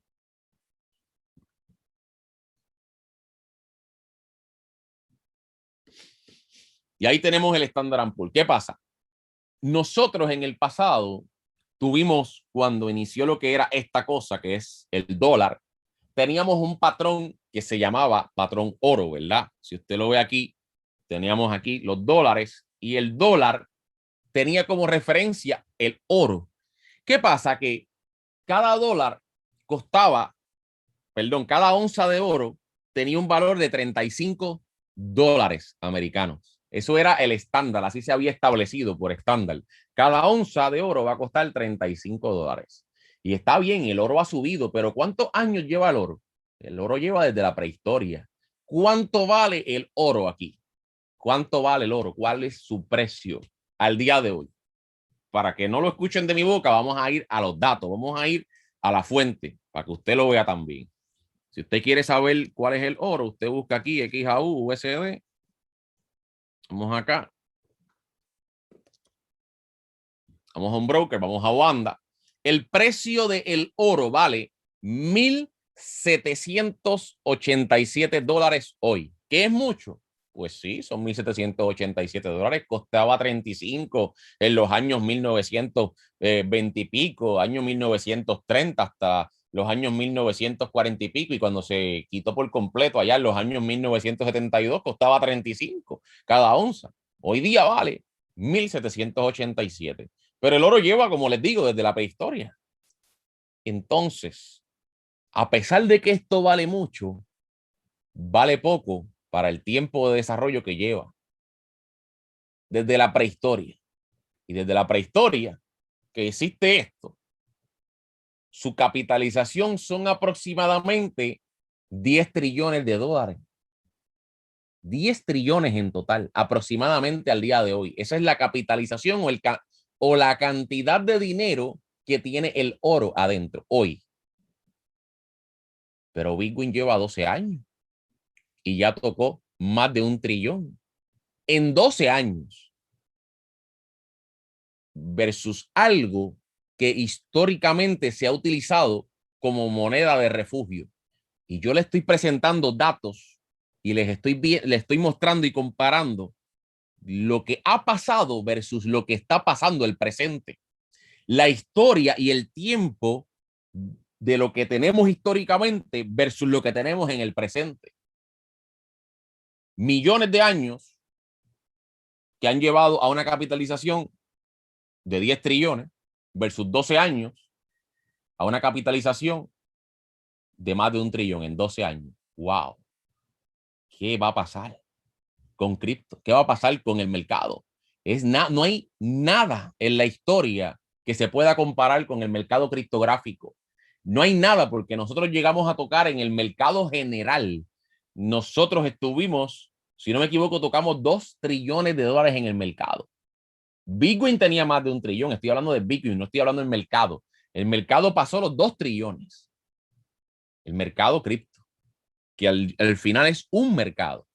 Y ahí tenemos el Standard & Poor's. ¿Qué pasa? Nosotros en el pasado tuvimos, cuando inició lo que era esta cosa, que es el dólar, teníamos un patrón que se llamaba patrón oro, ¿verdad? Si usted lo ve aquí, teníamos aquí los dólares y el dólar tenía como referencia el oro. ¿Qué pasa? Que cada dólar costaba, perdón, cada onza de oro tenía un valor de 35 dólares americanos. Eso era el estándar, así se había establecido por estándar. Cada onza de oro va a costar 35 dólares. Y está bien, el oro ha subido, pero ¿cuántos años lleva el oro? El oro lleva desde la prehistoria. ¿Cuánto vale el oro aquí? ¿Cuánto vale el oro? ¿Cuál es su precio al día de hoy? Para que no lo escuchen de mi boca, vamos a ir a los datos, vamos a ir a la fuente, para que usted lo vea también. Si usted quiere saber cuál es el oro, usted busca aquí XAU, USD. Vamos acá. Vamos a un broker, vamos a Wanda. El precio del oro vale $1,787 hoy. ¿Qué es mucho? Pues sí, son $1,787. Costaba 35 en los años 1920 y pico, años 1930 hasta los años 1940 y pico, y cuando se quitó por completo allá en los años 1972 costaba 35 cada onza. Hoy día vale 1,787. Pero el oro lleva, como les digo, desde la prehistoria. Entonces, a pesar de que esto vale mucho, vale poco para el tiempo de desarrollo que lleva. Desde la prehistoria. Y desde la prehistoria que existe esto, su capitalización son aproximadamente 10 trillones de dólares. 10 trillones en total, aproximadamente al día de hoy. Esa es la capitalización o la cantidad de dinero que tiene el oro adentro hoy. Pero Bitcoin lleva 12 años y ya tocó más de 1 trillón en 12 años versus algo que históricamente se ha utilizado como moneda de refugio. Y yo le estoy presentando datos y les estoy mostrando y comparando lo que ha pasado versus lo que está pasando el presente. La historia y el tiempo de lo que tenemos históricamente versus lo que tenemos en el presente. Millones de años que han llevado a una capitalización de 10 trillones versus 12 años a una capitalización de más de 1 trillón en 12 años. ¡Wow! ¿Qué va a pasar con cripto? ¿Qué va a pasar con el mercado? No hay nada en la historia que se pueda comparar con el mercado criptográfico. No hay nada porque nosotros llegamos a tocar en el mercado general. Nosotros estuvimos, si no me equivoco, tocamos 2 trillones de dólares en el mercado. Bitcoin tenía más de 1 trillón. Estoy hablando de Bitcoin, no estoy hablando del mercado. El mercado pasó los 2 trillones. El mercado cripto, que al final es un mercado,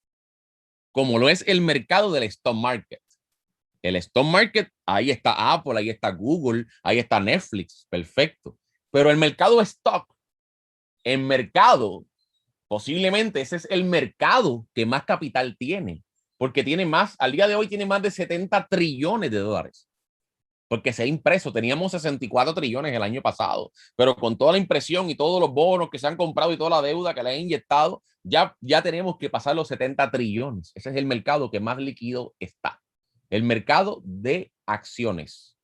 como lo es el mercado del stock market. El stock market, ahí está Apple, ahí está Google, ahí está Netflix, perfecto. Pero el mercado stock, el mercado, posiblemente ese es el mercado que más capital tiene, porque tiene más, al día de hoy tiene más de 70 trillones de dólares. Porque se ha impreso, teníamos 64 trillones el año pasado, pero con toda la impresión y todos los bonos que se han comprado y toda la deuda que le han inyectado, ya tenemos que pasar los 70 trillones. Ese es el mercado que más líquido está. El mercado de acciones.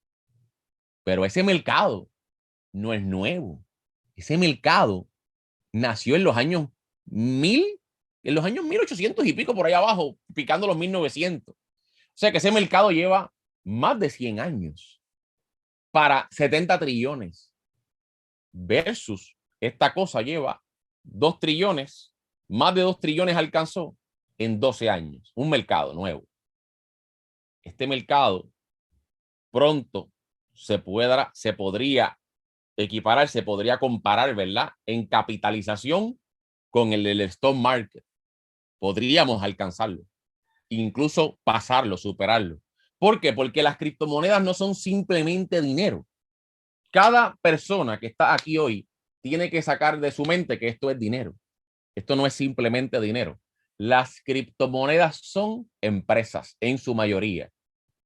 Pero ese mercado no es nuevo. Ese mercado nació en los años 1000, en los años 1800 y pico por ahí abajo, picando los 1900. O sea que ese mercado lleva más de 100 años para 70 trillones versus esta cosa lleva 2 trillones, más de 2 trillones alcanzó en 12 años. Un mercado nuevo. Este mercado pronto se podría equiparar, se podría comparar, ¿verdad? En capitalización con el del stock market. Podríamos alcanzarlo, incluso pasarlo, superarlo. ¿Por qué? Porque las criptomonedas no son simplemente dinero. Cada persona que está aquí hoy tiene que sacar de su mente que esto es dinero. Esto no es simplemente dinero. Las criptomonedas son empresas en su mayoría.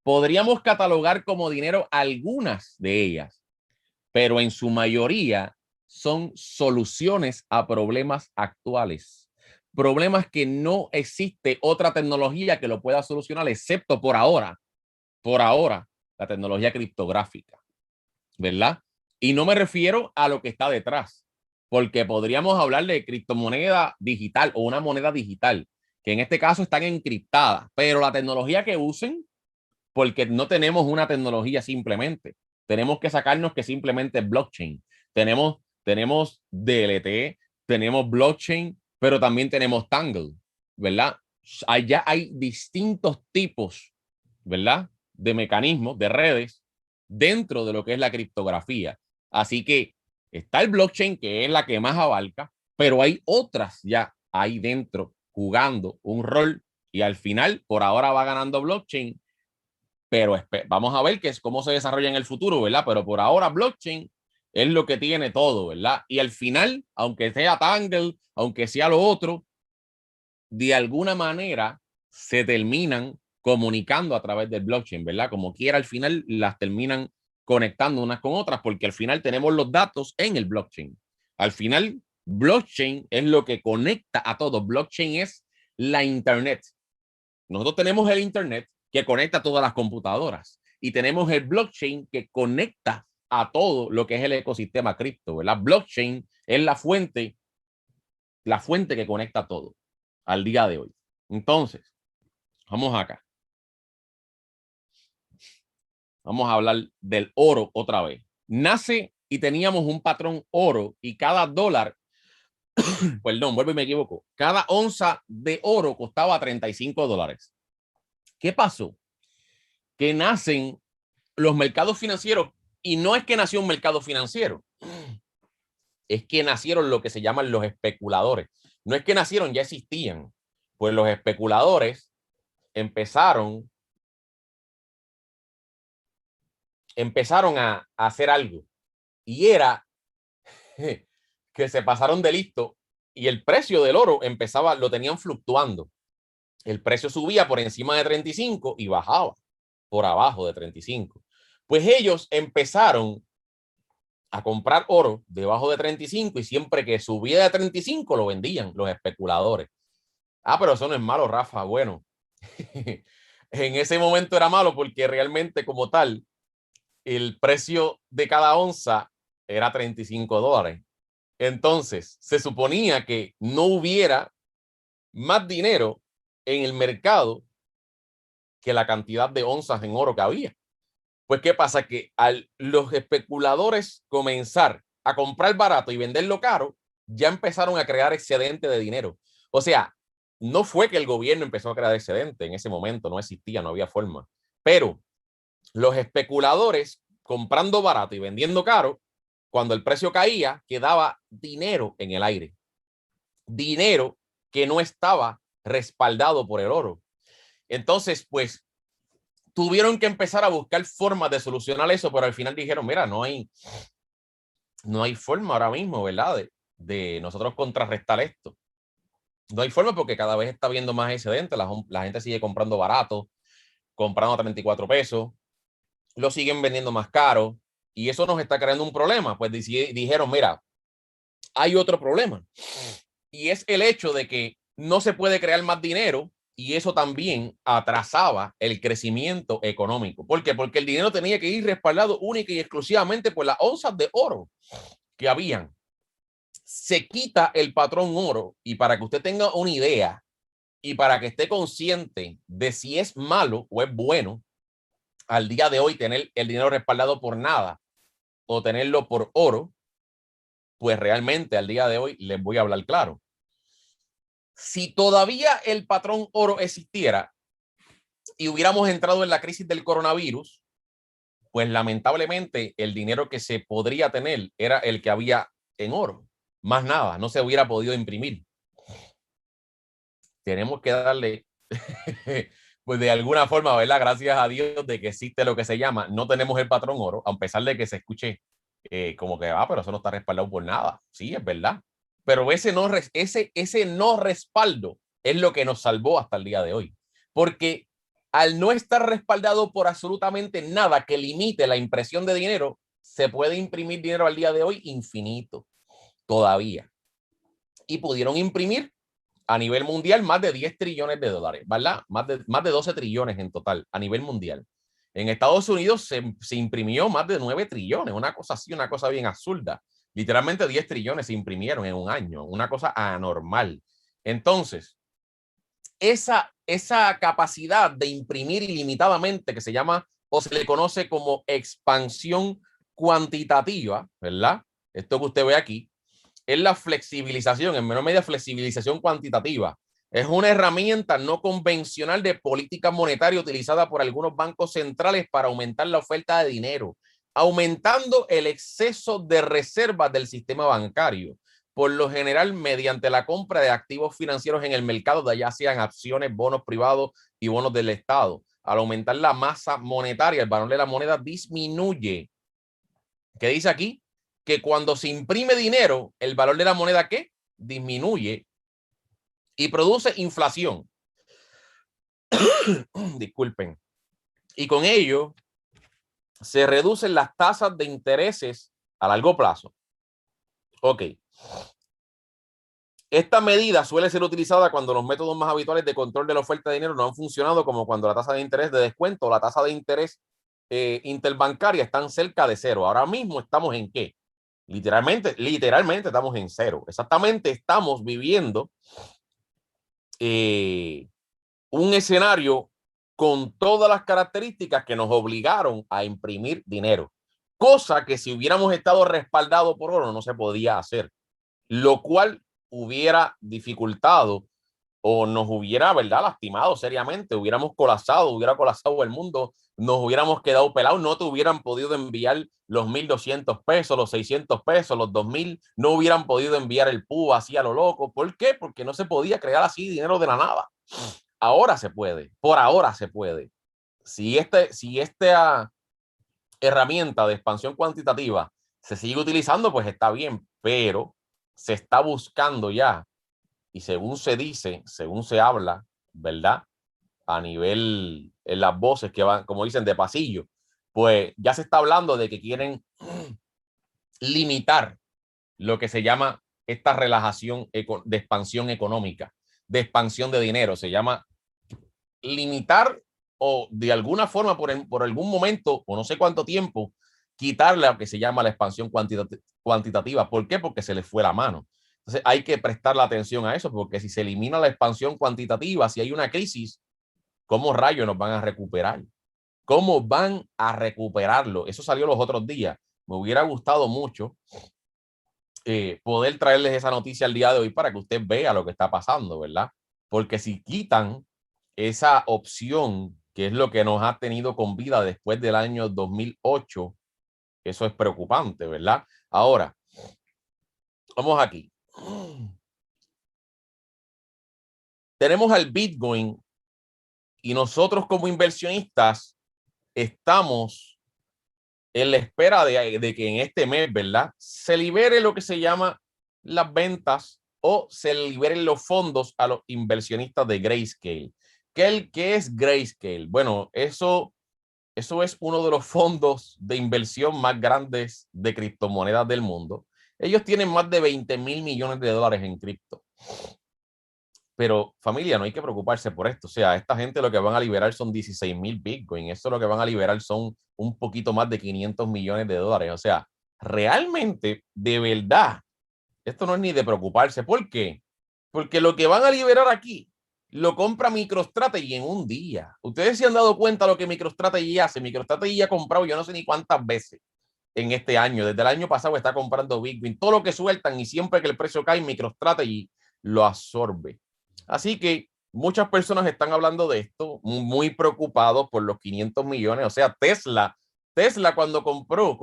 Podríamos catalogar como dinero algunas de ellas, pero en su mayoría son soluciones a problemas actuales. Problemas que no existe otra tecnología que lo pueda solucionar, excepto por ahora, la tecnología criptográfica, ¿verdad? Y no me refiero a lo que está detrás, porque podríamos hablar de criptomoneda digital o una moneda digital, que en este caso están encriptadas, pero la tecnología que usen, porque no tenemos una tecnología simplemente, tenemos que sacarnos que simplemente es blockchain. Tenemos DLT, tenemos blockchain, pero también tenemos Tangle, ¿verdad? Allá hay distintos tipos, ¿verdad? De mecanismos, de redes dentro de lo que es la criptografía. Así que está el blockchain, que es la que más abarca, pero hay otras ya ahí dentro jugando un rol y al final, por ahora va ganando blockchain, pero vamos a ver cómo se desarrolla en el futuro, ¿verdad? Pero por ahora blockchain es lo que tiene todo, ¿verdad? Y al final, aunque sea Tangle, aunque sea lo otro, de alguna manera se terminan comunicando a través del blockchain, ¿verdad? Como quiera, al final las terminan conectando unas con otras, porque al final tenemos los datos en el blockchain. Al final, blockchain es lo que conecta a todos. Blockchain es la Internet. Nosotros tenemos el Internet que conecta a todas las computadoras y tenemos el blockchain que conecta a todo lo que es el ecosistema cripto, ¿verdad? Blockchain es la fuente que conecta todo al día de hoy. Entonces, vamos acá. Vamos a hablar del oro otra vez. Nace y teníamos un patrón oro y cada dólar, perdón, vuelvo y me equivoco, cada onza de oro costaba $35. ¿Qué pasó? Que nacen los mercados financieros y no es que nació un mercado financiero, es que nacieron lo que se llaman los especuladores. No es que nacieron, ya existían. Pues los especuladores empezaron a hacer algo y era que se pasaron de listo y el precio del oro lo tenían fluctuando. El precio subía por encima de 35 y bajaba por abajo de 35. Pues ellos empezaron a comprar oro debajo de 35 y siempre que subía de 35 lo vendían los especuladores. Ah, pero eso no es malo, Rafa. Bueno, en ese momento era malo porque realmente como tal el precio de cada onza era $35. Entonces, se suponía que no hubiera más dinero en el mercado que la cantidad de onzas en oro que había. Pues, ¿qué pasa? Que al los especuladores comenzar a comprar barato y venderlo caro, ya empezaron a crear excedente de dinero. O sea, no fue que el gobierno empezó a crear excedente en ese momento, no existía, no había forma. Pero los especuladores comprando barato y vendiendo caro, cuando el precio caía, quedaba dinero en el aire. Dinero que no estaba respaldado por el oro. Entonces, pues, tuvieron que empezar a buscar formas de solucionar eso, pero al final dijeron, mira, no hay forma ahora mismo, ¿verdad? De nosotros contrarrestar esto. No hay forma porque cada vez está habiendo más excedente, la gente sigue comprando barato, comprando a 34 pesos, lo siguen vendiendo más caro y eso nos está creando un problema. Pues dijeron, mira, hay otro problema y es el hecho de que no se puede crear más dinero y eso también atrasaba el crecimiento económico. ¿Por qué? Porque el dinero tenía que ir respaldado única y exclusivamente por las onzas de oro que habían. Se quita el patrón oro y para que usted tenga una idea y para que esté consciente de si es malo o es bueno al día de hoy tener el dinero respaldado por nada o tenerlo por oro, pues realmente al día de hoy les voy a hablar claro. Si todavía el patrón oro existiera y hubiéramos entrado en la crisis del coronavirus, pues lamentablemente el dinero que se podría tener era el que había en oro. Más nada, no se hubiera podido imprimir. Tenemos que darle, pues de alguna forma, ¿verdad? Gracias a Dios de que existe lo que se llama, no tenemos el patrón oro, a pesar de que se escuche como que, pero eso no está respaldado por nada. Sí, es verdad. Pero ese no respaldo es lo que nos salvó hasta el día de hoy. Porque al no estar respaldado por absolutamente nada que limite la impresión de dinero, se puede imprimir dinero al día de hoy infinito, todavía. Y pudieron imprimir a nivel mundial más de 10 trillones de dólares, ¿verdad? Más de 12 trillones en total a nivel mundial. En Estados Unidos se imprimió más de 9 trillones, una cosa así, una cosa bien absurda. Literalmente 10 trillones se imprimieron en un año, una cosa anormal. Entonces, esa capacidad de imprimir ilimitadamente, que se llama o se le conoce como expansión cuantitativa, ¿verdad? Esto que usted ve aquí, es la flexibilización, en menor medida flexibilización cuantitativa. Es una herramienta no convencional de política monetaria utilizada por algunos bancos centrales para aumentar la oferta de dinero, aumentando el exceso de reservas del sistema bancario, por lo general mediante la compra de activos financieros en el mercado, ya sean acciones, bonos privados y bonos del Estado. Al aumentar la masa monetaria, el valor de la moneda disminuye. ¿Qué dice aquí? Que cuando se imprime dinero, el valor de la moneda ¿qué? Disminuye y produce inflación. Disculpen. Y con ello se reducen las tasas de intereses a largo plazo. Ok. Esta medida suele ser utilizada cuando los métodos más habituales de control de la oferta de dinero no han funcionado, como cuando la tasa de interés de descuento o la tasa de interés interbancaria están cerca de cero. Ahora mismo estamos en ¿qué? Literalmente estamos en cero. Exactamente estamos viviendo un escenario con todas las características que nos obligaron a imprimir dinero. Cosa que si hubiéramos estado respaldado por oro no se podía hacer. Lo cual hubiera dificultado o nos hubiera, ¿verdad?, lastimado seriamente, hubiera colapsado el mundo, nos hubiéramos quedado pelados, no te hubieran podido enviar los 1,200 pesos, los 600 pesos, los 2,000, no hubieran podido enviar el PUA así a lo loco. ¿Por qué? Porque no se podía crear así dinero de la nada. Ahora se puede, por ahora se puede. Si esta herramienta de expansión cuantitativa se sigue utilizando, pues está bien, pero se está buscando ya y según se dice, según se habla, ¿verdad? A nivel, en las voces que van, como dicen, de pasillo, pues ya se está hablando de que quieren limitar lo que se llama esta relajación de expansión económica, de expansión de dinero. Se llama limitar o de alguna forma por algún momento o no sé cuánto tiempo quitarle lo que se llama la expansión cuantitativa. ¿Por qué? Porque se les fue la mano. Entonces hay que prestarle atención a eso, porque si se elimina la expansión cuantitativa, si hay una crisis, ¿cómo rayos nos van a recuperar? ¿Cómo van a recuperarlo? Eso salió los otros días. Me hubiera gustado mucho poder traerles esa noticia al día de hoy para que usted vea lo que está pasando, ¿verdad? Porque si quitan esa opción, que es lo que nos ha tenido con vida después del año 2008, eso es preocupante, ¿verdad? Ahora, vamos aquí. Tenemos al Bitcoin y nosotros como inversionistas estamos en la espera de que en este mes, ¿verdad? Se libere lo que se llama las ventas o se liberen los fondos a los inversionistas de Grayscale. ¿Qué es Grayscale? Bueno, eso es uno de los fondos de inversión más grandes de criptomonedas del mundo. Ellos tienen más de 20,000 millones de dólares en cripto. Pero familia, no hay que preocuparse por esto. O sea, esta gente lo que van a liberar son 16,000 Bitcoin. Esto lo que van a liberar son un poquito más de 500 millones de dólares. O sea, realmente, de verdad, esto no es ni de preocuparse. ¿Por qué? Porque lo que van a liberar aquí lo compra MicroStrategy en un día. Ustedes se han dado cuenta de lo que MicroStrategy hace. MicroStrategy ha comprado yo no sé ni cuántas veces en este año. Desde el año pasado está comprando Bitcoin. Todo lo que sueltan y siempre que el precio cae, MicroStrategy lo absorbe. Así que muchas personas están hablando de esto, muy preocupados por los 500 millones. O sea, Tesla cuando compró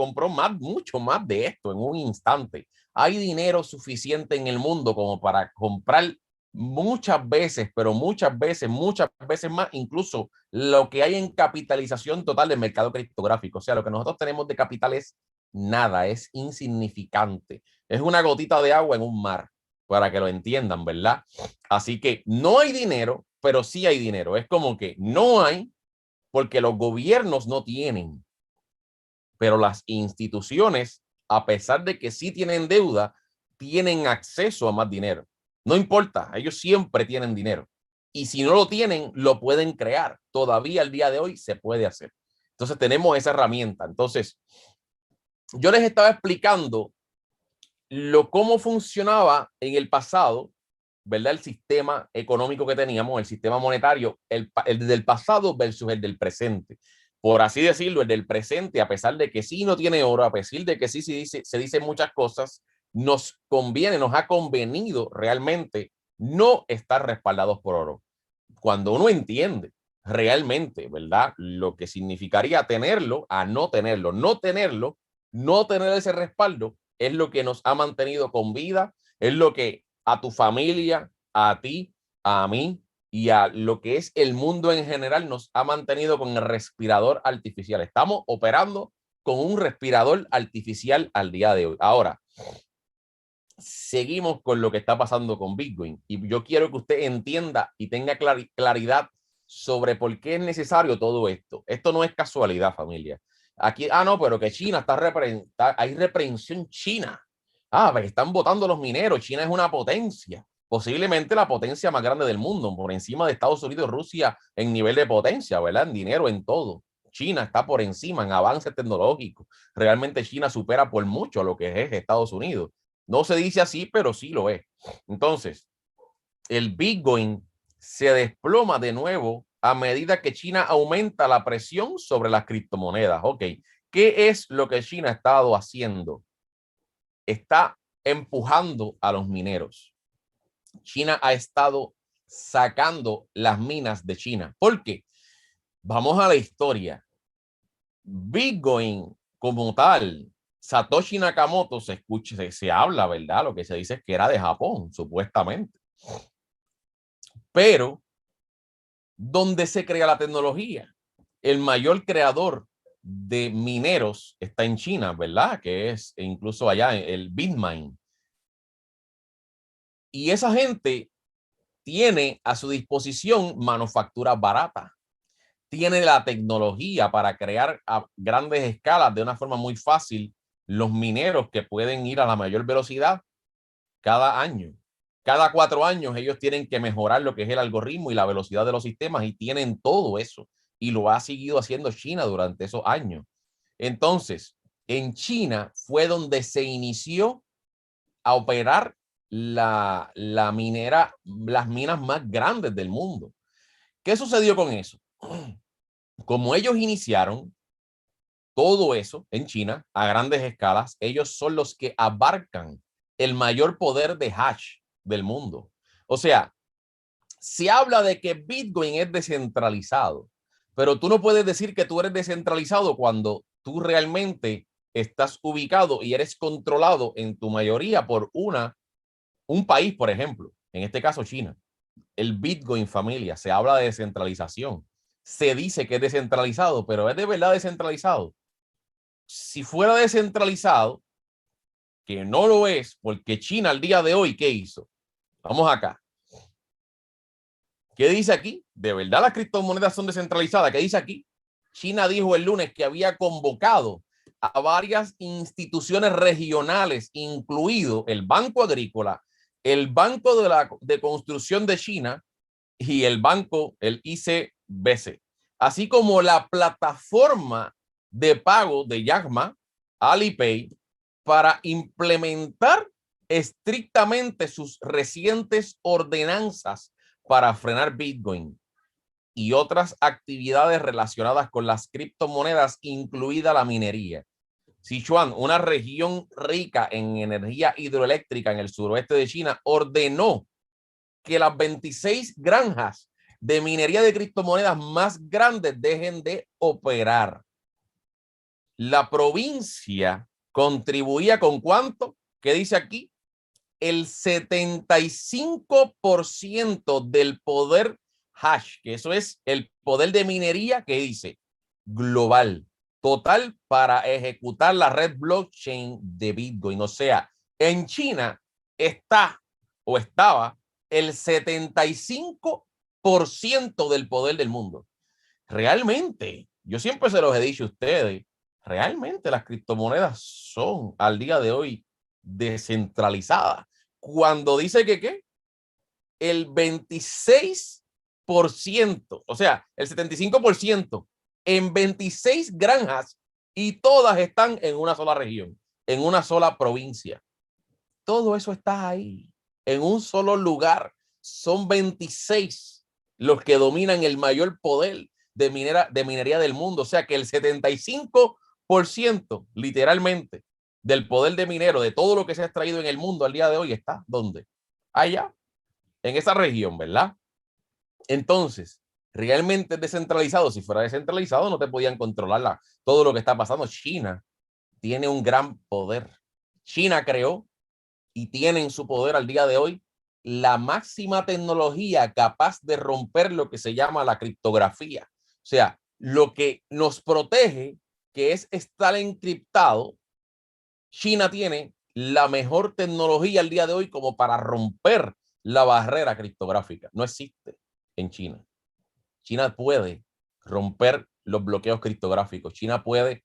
mucho más de esto en un instante. Hay dinero suficiente en el mundo como para comprar muchas veces, pero muchas veces más, incluso lo que hay en capitalización total del mercado criptográfico. O sea, lo que nosotros tenemos de capital es nada, es insignificante. Es una gotita de agua en un mar, para que lo entiendan, ¿verdad? Así que no hay dinero, pero sí hay dinero. Es como que no hay porque los gobiernos no tienen, pero las instituciones, a pesar de que sí tienen deuda, tienen acceso a más dinero. No importa, ellos siempre tienen dinero. Y si no lo tienen, lo pueden crear. Todavía al día de hoy se puede hacer. Entonces tenemos esa herramienta. Entonces, yo les estaba explicando cómo funcionaba en el pasado, ¿verdad? El sistema económico que teníamos, el sistema monetario, el del pasado versus el del presente. Por así decirlo, el del presente, a pesar de que sí no tiene oro, a pesar de que sí se dicen muchas cosas, nos conviene, nos ha convenido realmente no estar respaldados por oro. Cuando uno entiende realmente, ¿verdad? Lo que significaría tenerlo a no tenerlo, no tener ese respaldo es lo que nos ha mantenido con vida, es lo que a tu familia, a ti, a mí y a lo que es el mundo en general nos ha mantenido con el respirador artificial. Estamos operando con un respirador artificial al día de hoy. Ahora, seguimos con lo que está pasando con Bitcoin y yo quiero que usted entienda y tenga claridad sobre por qué es necesario todo esto. Esto no es casualidad, familia. Aquí, no, pero que China hay reprensión china. Pues están votando los mineros. China es una potencia, posiblemente la potencia más grande del mundo, por encima de Estados Unidos y Rusia en nivel de potencia, ¿verdad? En dinero, en todo. China está por encima en avances tecnológicos. Realmente China supera por mucho a lo que es Estados Unidos. No se dice así, pero sí lo es. Entonces, el Bitcoin se desploma de nuevo a medida que China aumenta la presión sobre las criptomonedas. Ok, ¿qué es lo que China ha estado haciendo? Está empujando a los mineros. China ha estado sacando las minas de China. ¿Por qué? Vamos a la historia. Bitcoin como tal, Satoshi Nakamoto se habla, ¿verdad? Lo que se dice es que era de Japón, supuestamente. Pero, ¿dónde se crea la tecnología? El mayor creador de mineros está en China, ¿verdad? Que es incluso allá el Bitmain. Y esa gente tiene a su disposición manufacturas baratas. Tiene la tecnología para crear a grandes escalas de una forma muy fácil los mineros que pueden ir a la mayor velocidad cada año. Cada 4 años ellos tienen que mejorar lo que es el algoritmo y la velocidad de los sistemas y tienen todo eso. y lo ha seguido haciendo China durante esos años. Entonces, en China fue donde se inició a operar las minas más grandes del mundo. ¿Qué sucedió con eso? Como ellos iniciaron todo eso en China a grandes escalas, ellos son los que abarcan el mayor poder de hash del mundo. O sea, se habla de que Bitcoin es descentralizado, pero tú no puedes decir que tú eres descentralizado cuando tú realmente estás ubicado y eres controlado en tu mayoría por un país, por ejemplo, en este caso China. El Bitcoin, familia, se habla de descentralización. Se dice que es descentralizado, pero ¿es de verdad descentralizado? Si fuera descentralizado, que no lo es, porque China al día de hoy, ¿qué hizo? Vamos acá. ¿Qué dice aquí? ¿De verdad las criptomonedas son descentralizadas? ¿Qué dice aquí? China dijo el lunes que había convocado a varias instituciones regionales, incluido el Banco Agrícola, el Banco de Construcción de China y el banco, el ICBC, así como la plataforma de pago de Jack Ma, Alipay, para implementar estrictamente sus recientes ordenanzas para frenar Bitcoin y otras actividades relacionadas con las criptomonedas, incluida la minería. Sichuan, una región rica en energía hidroeléctrica en el suroeste de China, ordenó que las 26 granjas de minería de criptomonedas más grandes dejen de operar. La provincia contribuía con ¿cuánto? ¿Qué dice aquí? El 75% del poder hash, que eso es el poder de minería que dice global, total para ejecutar la red blockchain de Bitcoin. O sea, en China está o estaba el 75% del poder del mundo. Realmente, yo siempre se los he dicho a ustedes, realmente las criptomonedas son al día de hoy descentralizadas. Cuando dice que ¿qué? El 26%, o sea, el 75% en 26 granjas y todas están en una sola región, en una sola provincia. Todo eso está ahí, en un solo lugar. Son 26 los que dominan el mayor poder de minería del mundo. O sea que el 75% literalmente del poder de minero, de todo lo que se ha extraído en el mundo al día de hoy, está ¿dónde? Allá, en esa región, ¿verdad? Entonces, realmente es descentralizado. Si fuera descentralizado, no te podían controlar todo lo que está pasando. China tiene un gran poder. China creó y tiene en su poder al día de hoy la máxima tecnología capaz de romper lo que se llama la criptografía. O sea, lo que nos protege, que es estar encriptado, China tiene la mejor tecnología al día de hoy como para romper la barrera criptográfica. No existe en China. China puede romper los bloqueos criptográficos. China puede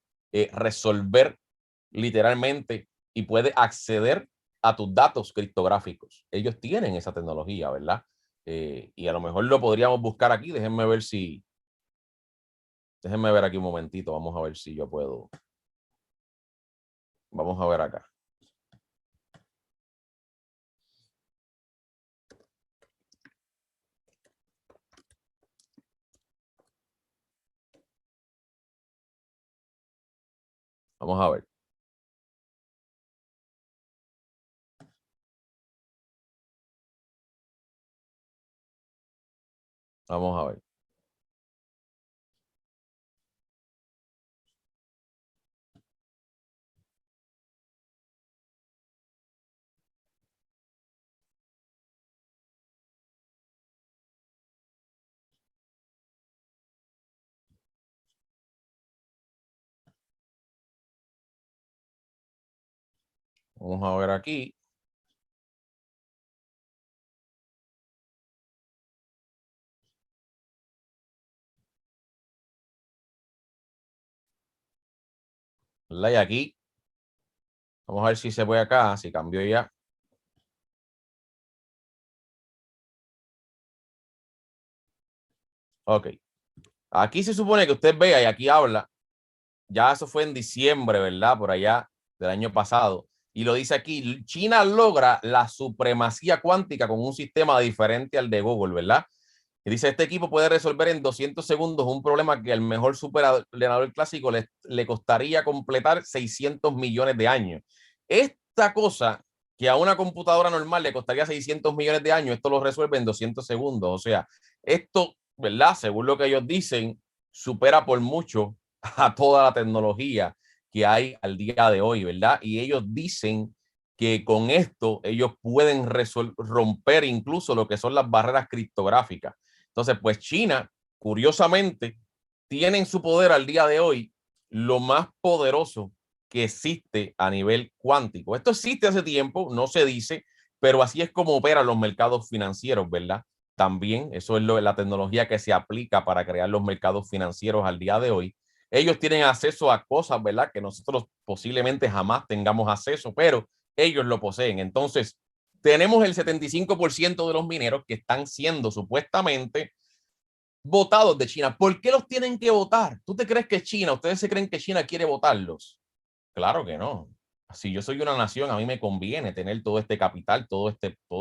resolver literalmente y puede acceder a tus datos criptográficos. Ellos tienen esa tecnología, ¿verdad? Y a lo mejor lo podríamos buscar aquí. Déjenme ver aquí un momentito. Vamos a ver si yo puedo. Vamos a ver acá. Vamos a ver. Vamos a ver. Vamos a ver aquí. ¿Verdad? Y aquí. Vamos a ver si se ve acá, si cambió ya. Ok. Aquí se supone que usted vea y aquí habla, ya eso fue en diciembre, ¿verdad? Por allá del año pasado. Y lo dice aquí, China logra la supremacía cuántica con un sistema diferente al de Google, ¿verdad? Y dice, este equipo puede resolver en 200 segundos un problema que al mejor superordenador clásico le costaría completar 600 millones de años. Esta cosa que a una computadora normal le costaría 600 millones de años, esto lo resuelve en 200 segundos. O sea, esto, ¿verdad? Según lo que ellos dicen, supera por mucho a toda la tecnología que hay al día de hoy, ¿verdad? Y ellos dicen que con esto ellos pueden romper incluso lo que son las barreras criptográficas. Entonces, pues China, curiosamente, tiene en su poder al día de hoy lo más poderoso que existe a nivel cuántico. Esto existe hace tiempo, no se dice, pero así es como operan los mercados financieros, ¿verdad? También eso es la tecnología que se aplica para crear los mercados financieros al día de hoy. Ellos tienen acceso a cosas, ¿verdad? Que nosotros posiblemente jamás tengamos acceso, pero ellos lo poseen. Entonces, tenemos el 75% de los mineros que están siendo supuestamente votados de China. ¿Por qué los tienen que votar? ¿Tú te crees que China, ustedes se creen que China quiere votarlos? Claro que no. Si yo soy una nación, a mí me conviene tener todo este capital, toda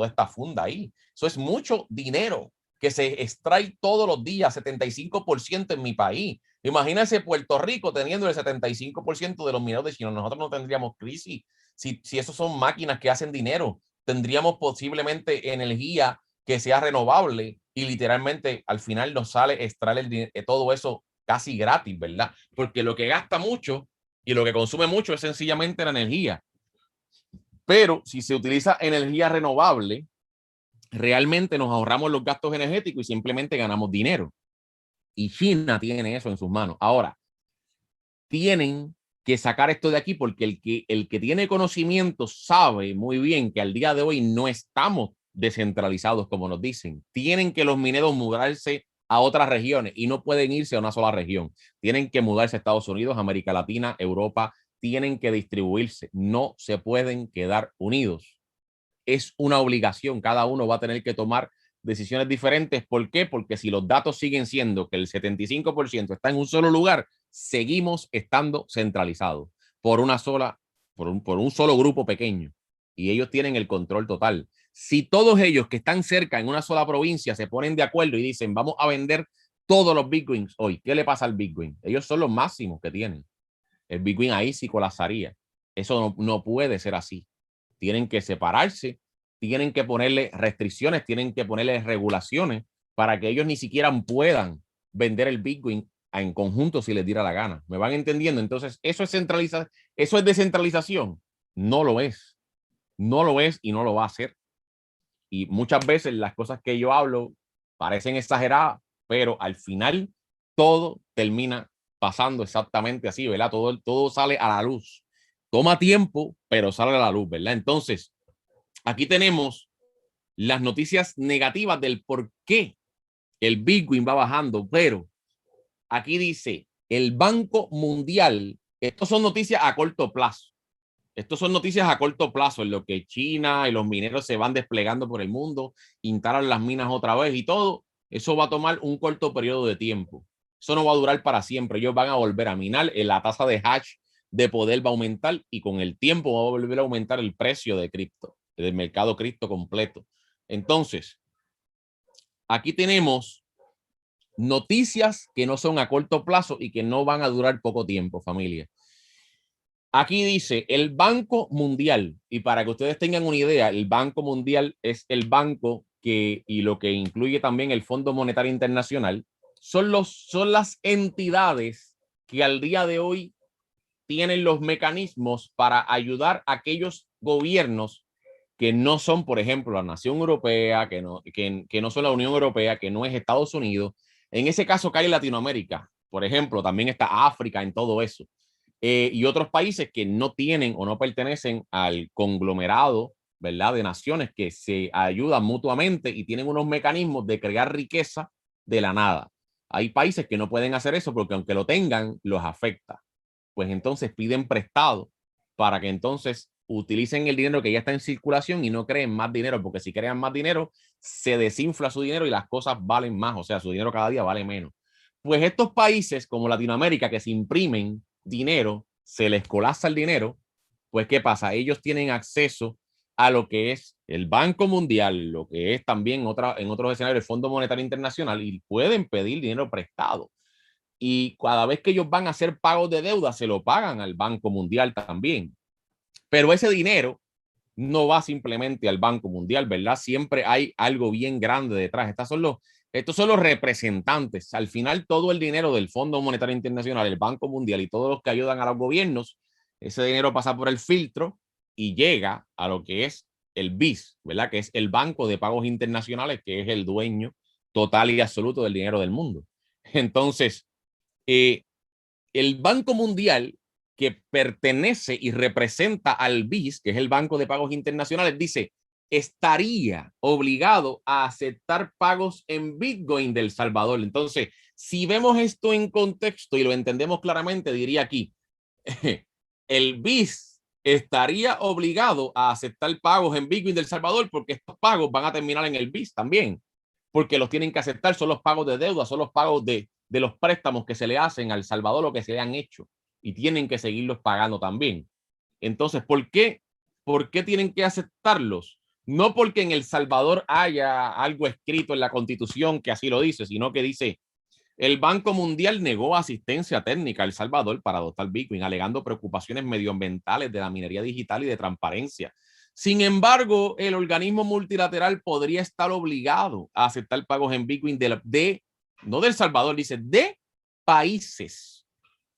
esta funda ahí. Eso es mucho dinero que se extrae todos los días, 75% en mi país. Imagínense Puerto Rico teniendo el 75% de los mineros de China. Nosotros no tendríamos crisis si esos son máquinas que hacen dinero. Tendríamos posiblemente energía que sea renovable y literalmente al final nos sale extraer todo eso casi gratis, ¿verdad? Porque lo que gasta mucho y lo que consume mucho es sencillamente la energía. Pero si se utiliza energía renovable, realmente nos ahorramos los gastos energéticos y simplemente ganamos dinero. Y China tiene eso en sus manos. Ahora, tienen que sacar esto de aquí porque el que tiene conocimiento sabe muy bien que al día de hoy no estamos descentralizados como nos dicen. Tienen que los mineros mudarse a otras regiones y no pueden irse a una sola región. Tienen que mudarse a Estados Unidos, América Latina, Europa. Tienen que distribuirse. No se pueden quedar unidos. Es una obligación. Cada uno va a tener que tomar decisiones diferentes. ¿Por qué? Porque si los datos siguen siendo que el 75% está en un solo lugar, seguimos estando centralizados por una sola, por un solo grupo pequeño. Y ellos tienen el control total. Si todos ellos que están cerca en una sola provincia se ponen de acuerdo y dicen, vamos a vender todos los Bitcoins hoy, ¿qué le pasa al Bitcoin? Ellos son los máximos que tienen. El Bitcoin ahí sí colapsaría. Eso no puede ser así. Tienen que separarse, tienen que ponerle restricciones, tienen que ponerle regulaciones para que ellos ni siquiera puedan vender el Bitcoin en conjunto si les diera la gana. ¿Me van entendiendo? Entonces, eso es descentralización. No lo es. No lo es y no lo va a hacer. Y muchas veces las cosas que yo hablo parecen exageradas, pero al final todo termina pasando exactamente así, ¿verdad? Todo sale a la luz. Toma tiempo, pero sale a la luz, ¿verdad? Entonces, aquí tenemos las noticias negativas del por qué el Bitcoin va bajando, pero aquí dice el Banco Mundial, estos son noticias a corto plazo. Estos son noticias a corto plazo, en lo que China y los mineros se van desplegando por el mundo, instalan las minas otra vez y todo. Eso va a tomar un corto periodo de tiempo. Eso no va a durar para siempre. Ellos van a volver a minar, la tasa de hash de poder va a aumentar y con el tiempo va a volver a aumentar el precio de cripto, del mercado cripto completo. Entonces, aquí tenemos noticias que no son a corto plazo y que no van a durar poco tiempo, familia. Aquí dice el Banco Mundial, y para que ustedes tengan una idea, el Banco Mundial es el banco que, y lo que incluye también el Fondo Monetario Internacional, son las entidades que al día de hoy tienen los mecanismos para ayudar a aquellos gobiernos que no son, por ejemplo, la Nación Europea, que no son la Unión Europea, que no es Estados Unidos. En ese caso cae Latinoamérica, por ejemplo, también está África en todo eso. Y otros países que no tienen o no pertenecen al conglomerado, ¿verdad? De naciones que se ayudan mutuamente y tienen unos mecanismos de crear riqueza de la nada. Hay países que no pueden hacer eso porque aunque lo tengan, los afecta. Pues entonces piden prestado para que entonces utilicen el dinero que ya está en circulación y no creen más dinero, porque si crean más dinero, se desinfla su dinero y las cosas valen más, o sea, su dinero cada día vale menos. Pues estos países como Latinoamérica que se imprimen dinero, se les colapsa el dinero, pues ¿qué pasa? Ellos tienen acceso a lo que es el Banco Mundial, lo que es también en otros escenarios el Fondo Monetario Internacional y pueden pedir dinero prestado. Y cada vez que ellos van a hacer pagos de deuda, se lo pagan al Banco Mundial también. Pero ese dinero no va simplemente al Banco Mundial, ¿verdad? Siempre hay algo bien grande detrás. Estos son los representantes. Al final, todo el dinero del Fondo Monetario Internacional, el Banco Mundial y todos los que ayudan a los gobiernos, ese dinero pasa por el filtro y llega a lo que es el BIS, ¿verdad? Que es el Banco de Pagos Internacionales, que es el dueño total y absoluto del dinero del mundo. Entonces, eh, el Banco Mundial, que pertenece y representa al BIS, que es el Banco de Pagos Internacionales, dice, estaría obligado a aceptar pagos en Bitcoin de El Salvador. Entonces, si vemos esto en contexto y lo entendemos claramente, diría aquí, el BIS estaría obligado a aceptar pagos en Bitcoin de El Salvador porque estos pagos van a terminar en el BIS también, porque los tienen que aceptar, son los pagos de deuda, son los pagos de los préstamos que se le hacen al Salvador o que se le han hecho y tienen que seguirlos pagando también. Entonces, ¿por qué tienen que aceptarlos? No porque en El Salvador haya algo escrito en la Constitución que así lo dice, sino que dice, el Banco Mundial negó asistencia técnica a El Salvador para adoptar Bitcoin, alegando preocupaciones medioambientales de la minería digital y de transparencia. Sin embargo, el organismo multilateral podría estar obligado a aceptar pagos en Bitcoin no de El Salvador, dice, de países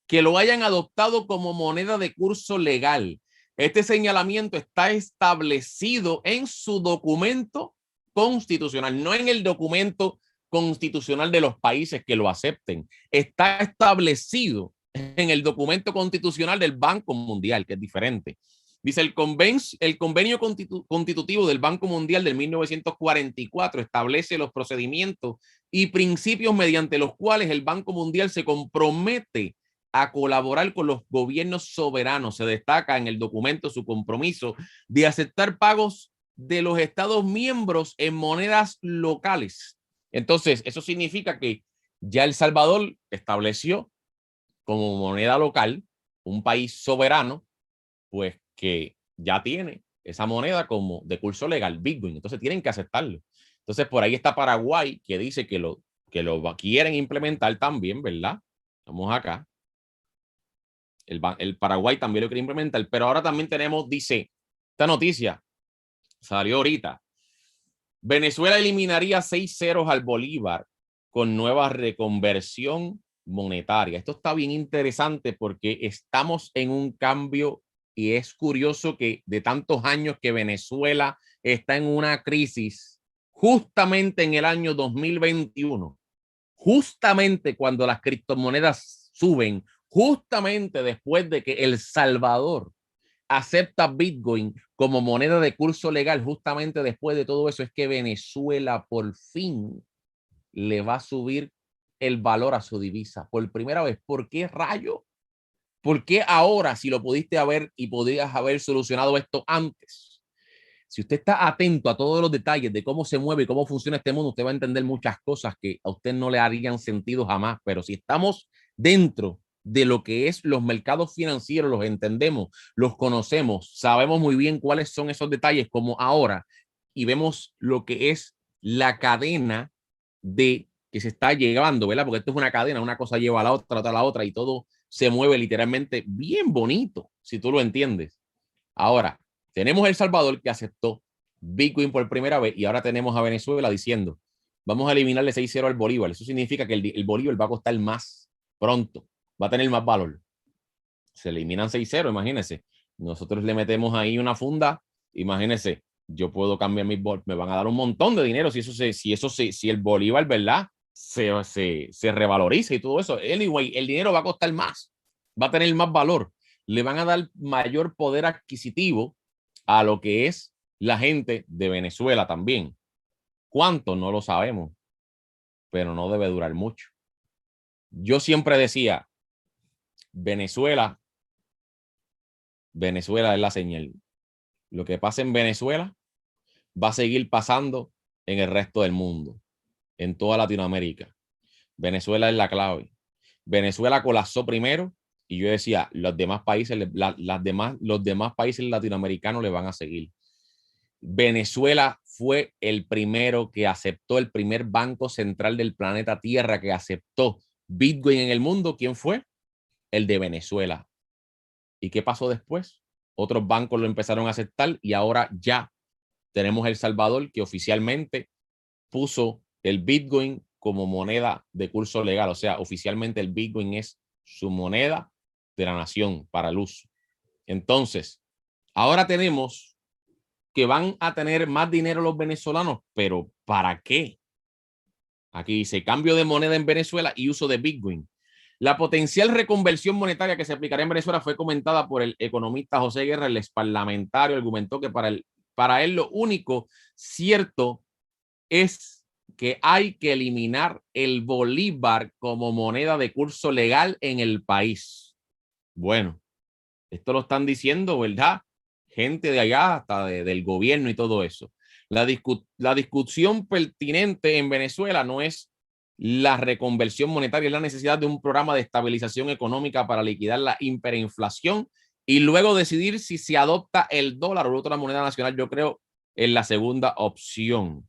que lo hayan adoptado como moneda de curso legal. Este señalamiento está establecido en su documento constitucional, no en el documento constitucional de los países que lo acepten. Está establecido en el documento constitucional del Banco Mundial, que es diferente. Dice, el convenio constitutivo del Banco Mundial del 1944 establece los procedimientos y principios mediante los cuales el Banco Mundial se compromete a colaborar con los gobiernos soberanos. Se destaca en el documento su compromiso de aceptar pagos de los Estados miembros en monedas locales. Entonces, eso significa que ya El Salvador estableció como moneda local un país soberano, pues que ya tiene esa moneda como de curso legal, Bitcoin. Entonces tienen que aceptarlo. Entonces por ahí está Paraguay, que dice que lo quieren implementar también, ¿verdad? Vamos acá. El Paraguay también lo quiere implementar, pero ahora también tenemos, dice, esta noticia salió ahorita. Venezuela eliminaría 6 ceros al Bolívar con nueva reconversión monetaria. Esto está bien interesante porque estamos en un cambio y es curioso que de tantos años que Venezuela está en una crisis, justamente en el año 2021, justamente cuando las criptomonedas suben, justamente después de que El Salvador acepta Bitcoin como moneda de curso legal, justamente después de todo eso, es que Venezuela por fin le va a subir el valor a su divisa por primera vez. ¿Por qué rayo? ¿Por qué ahora si lo pudiste haber y podrías haber solucionado esto antes? Si usted está atento a todos los detalles de cómo se mueve y cómo funciona este mundo, usted va a entender muchas cosas que a usted no le harían sentido jamás. Pero si estamos dentro de lo que es los mercados financieros, los entendemos, los conocemos, sabemos muy bien cuáles son esos detalles como ahora y vemos lo que es la cadena de que se está llevando, ¿verdad? Porque esto es una cadena, una cosa lleva a la otra y todo se mueve literalmente bien bonito, si tú lo entiendes. Ahora, tenemos El Salvador que aceptó Bitcoin por primera vez y ahora tenemos a Venezuela diciendo, vamos a eliminarle 6-0 al Bolívar. Eso significa que el Bolívar va a costar más pronto, va a tener más valor. Se eliminan 6-0, imagínense. Nosotros le metemos ahí una funda, imagínense, yo puedo cambiar mis bolívares, me van a dar un montón de dinero si el Bolívar, ¿verdad? Se revaloriza y todo eso. Anyway, el dinero va a costar más, va a tener más valor. Le van a dar mayor poder adquisitivo a lo que es la gente de Venezuela también. ¿Cuánto? No lo sabemos, pero no debe durar mucho. Yo siempre decía, Venezuela es la señal. Lo que pasa en Venezuela va a seguir pasando en el resto del mundo, en toda Latinoamérica. Venezuela es la clave. Venezuela colapsó primero y yo decía, los demás países, los demás países latinoamericanos le van a seguir. Venezuela fue el primero que aceptó, el primer banco central del planeta Tierra que aceptó Bitcoin en el mundo. ¿Quién fue? El de Venezuela. ¿Y qué pasó después? Otros bancos lo empezaron a aceptar y ahora ya tenemos El Salvador que oficialmente puso el Bitcoin como moneda de curso legal. O sea, oficialmente el Bitcoin es su moneda de la nación para el uso. Entonces, ahora tenemos que van a tener más dinero los venezolanos, pero ¿para qué? Aquí dice cambio de moneda en Venezuela y uso de Bitcoin. La potencial reconversión monetaria que se aplicará en Venezuela fue comentada por el economista José Guerra, el ex parlamentario, argumentó que para él lo único cierto es que hay que eliminar el bolívar como moneda de curso legal en el país. Bueno, esto lo están diciendo, ¿verdad? Gente de allá, hasta del gobierno y todo eso. La discusión pertinente en Venezuela no es la reconversión monetaria, es la necesidad de un programa de estabilización económica para liquidar la hiperinflación y luego decidir si se adopta el dólar o otra moneda nacional. Yo creo en la segunda opción,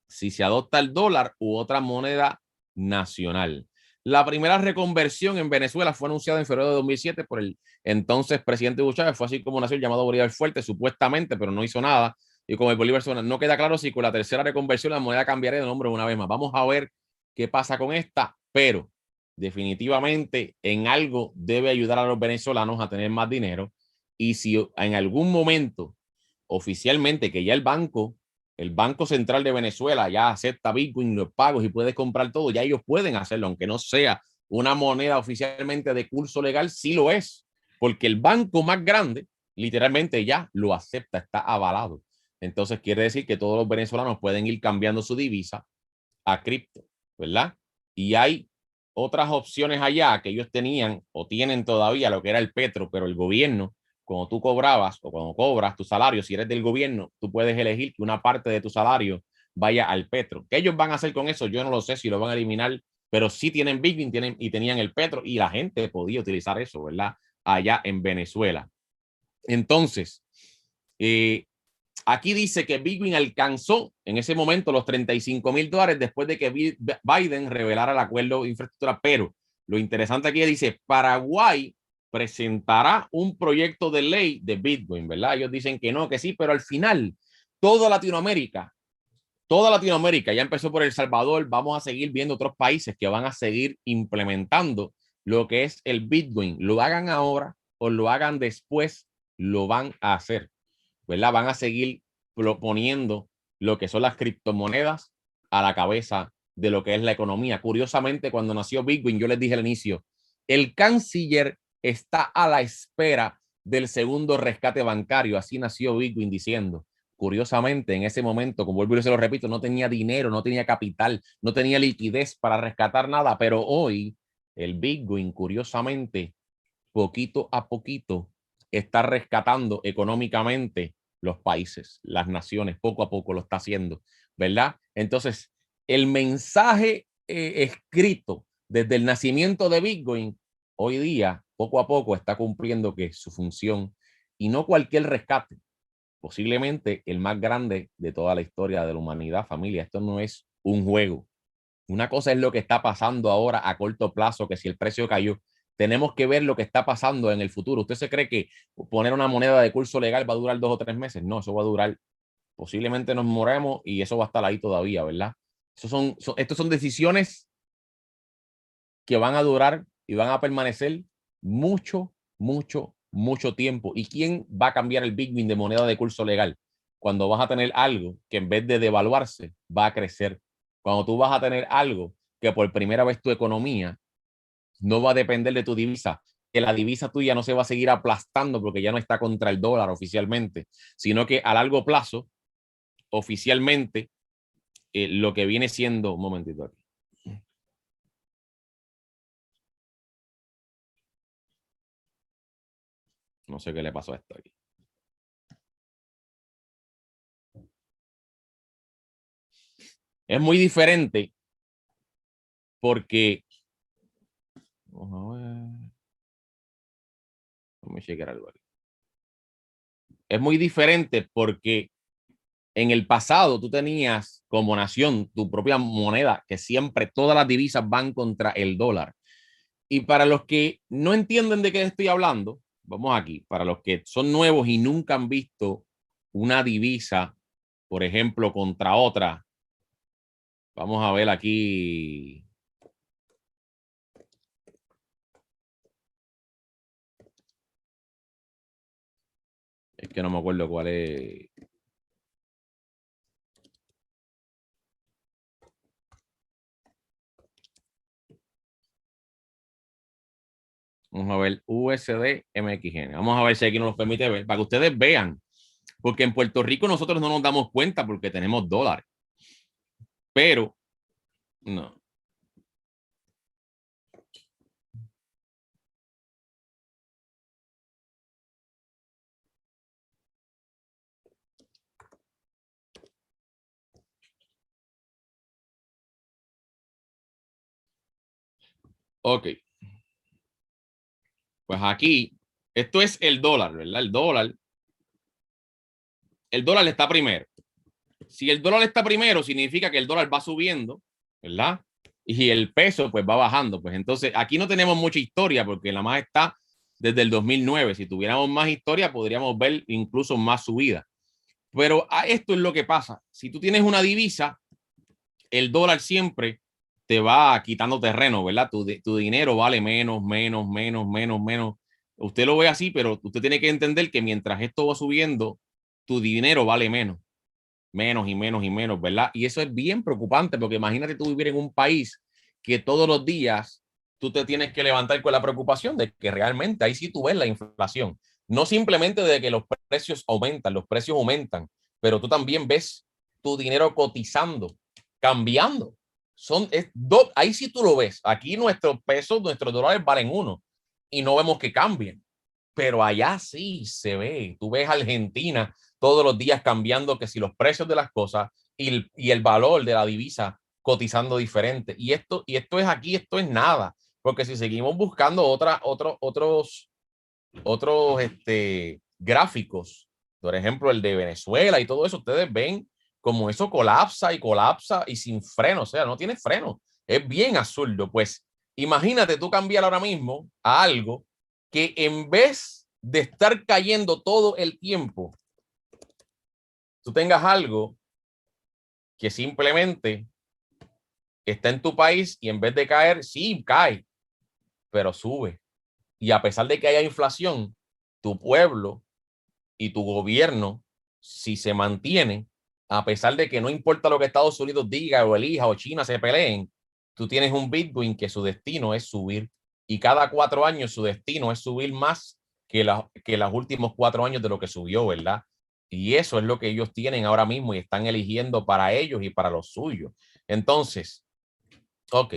si se adopta el dólar u otra moneda nacional. La primera reconversión en Venezuela fue anunciada en febrero de 2007 por el entonces presidente Hugo Chávez. Fue así como nació el llamado Bolívar Fuerte, supuestamente, pero no hizo nada. Y como el Bolívar no queda claro si con la tercera reconversión la moneda cambiaría de nombre una vez más. Vamos a ver qué pasa con esta, pero definitivamente en algo debe ayudar a los venezolanos a tener más dinero. Y si en algún momento oficialmente que ya el Banco Central de Venezuela ya acepta Bitcoin, los pagos y puedes comprar todo, ya ellos pueden hacerlo, aunque no sea una moneda oficialmente de curso legal, sí lo es, porque el banco más grande literalmente ya lo acepta, está avalado. Entonces quiere decir que todos los venezolanos pueden ir cambiando su divisa a cripto, ¿verdad? Y hay otras opciones allá que ellos tenían o tienen todavía lo que era el petro, pero el gobierno, cuando tú cobrabas o cuando cobras tu salario, si eres del gobierno, tú puedes elegir que una parte de tu salario vaya al petro. ¿Qué ellos van a hacer con eso? Yo no lo sé si lo van a eliminar, pero sí tienen Bitcoin y tenían el petro y la gente podía utilizar eso, ¿verdad? Allá en Venezuela. Entonces, aquí dice que Bitcoin alcanzó en ese momento los $35,000 después de que Biden revelara el acuerdo de infraestructura. Pero lo interesante aquí dice, Paraguay presentará un proyecto de ley de Bitcoin, ¿verdad? Ellos dicen que no, que sí, pero al final toda Latinoamérica, ya empezó por El Salvador, vamos a seguir viendo otros países que van a seguir implementando lo que es el Bitcoin. Lo hagan ahora o lo hagan después, lo van a hacer. ¿Verdad? Van a seguir proponiendo lo que son las criptomonedas a la cabeza de lo que es la economía. Curiosamente, cuando nació Bitcoin, yo les dije al inicio, el canciller está a la espera del segundo rescate bancario. Así nació Bitcoin diciendo. Curiosamente, en ese momento, como vuelvo y se lo repito, no tenía dinero, no tenía capital, no tenía liquidez para rescatar nada, pero hoy el Bitcoin, curiosamente, poquito a poquito, está rescatando económicamente los países, las naciones, poco a poco lo está haciendo, ¿verdad? Entonces, el mensaje escrito desde el nacimiento de Bitcoin, hoy día, poco a poco, está cumpliendo que su función y no cualquier rescate, posiblemente el más grande de toda la historia de la humanidad, familia. Esto no es un juego. Una cosa es lo que está pasando ahora a corto plazo, que si el precio cayó, tenemos que ver lo que está pasando en el futuro. ¿Usted se cree que poner una moneda de curso legal va a durar 2 o 3 meses? No, eso va a durar, posiblemente nos moremos y eso va a estar ahí todavía, ¿verdad? Estos son decisiones que van a durar y van a permanecer mucho, mucho, mucho tiempo. ¿Y quién va a cambiar el Bitcoin de moneda de curso legal? Cuando vas a tener algo que en vez de devaluarse, va a crecer. Cuando tú vas a tener algo que por primera vez tu economía no va a depender de tu divisa, que la divisa tuya no se va a seguir aplastando porque ya no está contra el dólar oficialmente, sino que a largo plazo, oficialmente, lo que viene siendo, un momentito aquí, no sé qué le pasó a esto aquí. Es muy diferente porque... Vamos a ver. Vamos a chequear algo aquí. Es muy diferente porque en el pasado tú tenías como nación tu propia moneda, que siempre todas las divisas van contra el dólar. Y para los que no entienden de qué estoy hablando, vamos aquí, para los que son nuevos y nunca han visto una divisa, por ejemplo, contra otra, vamos a ver aquí. Es que no me acuerdo cuál es. Vamos a ver USD MXN. Vamos a ver si aquí nos lo permite ver, para que ustedes vean. Porque en Puerto Rico nosotros no nos damos cuenta porque tenemos dólares. Pero, no. Ok. Pues aquí, esto es el dólar, ¿verdad? El dólar está primero. Si el dólar está primero, significa que el dólar va subiendo, ¿verdad? Y el peso pues va bajando. Pues entonces aquí no tenemos mucha historia porque la más está desde el 2009. Si tuviéramos más historia, podríamos ver incluso más subida. Pero a esto es lo que pasa. Si tú tienes una divisa, el dólar siempre te va quitando terreno, ¿verdad? Tu dinero vale menos, menos, menos, menos, menos. Usted lo ve así, pero usted tiene que entender que mientras esto va subiendo, tu dinero vale menos, menos y menos y menos, ¿verdad? Y eso es bien preocupante porque imagínate tú vivir en un país que todos los días tú te tienes que levantar con la preocupación de que realmente ahí sí tú ves la inflación. No simplemente de que los precios aumentan, pero tú también ves tu dinero cotizando, cambiando. Ahí sí tú lo ves. Aquí nuestros pesos, nuestros dólares valen uno y no vemos que cambien. Pero allá sí se ve. Tú ves Argentina todos los días cambiando que si los precios de las cosas y el valor de la divisa cotizando diferente. Y esto es aquí, esto es nada. Porque si seguimos buscando otros gráficos, por ejemplo, el de Venezuela y todo eso, ustedes ven como eso colapsa y colapsa y sin freno, o sea, no tiene freno. Es bien absurdo. Pues imagínate tú cambiar ahora mismo a algo que en vez de estar cayendo todo el tiempo, tú tengas algo que simplemente está en tu país y en vez de caer, sí cae, pero sube. Y a pesar de que haya inflación, tu pueblo y tu gobierno, si se mantiene, a pesar de que no importa lo que Estados Unidos diga o elija o China se peleen, tú tienes un Bitcoin que su destino es subir. Y cada 4 años su destino es subir más que los últimos 4 años de lo que subió, ¿verdad? Y eso es lo que ellos tienen ahora mismo y están eligiendo para ellos y para los suyos. Entonces, ok,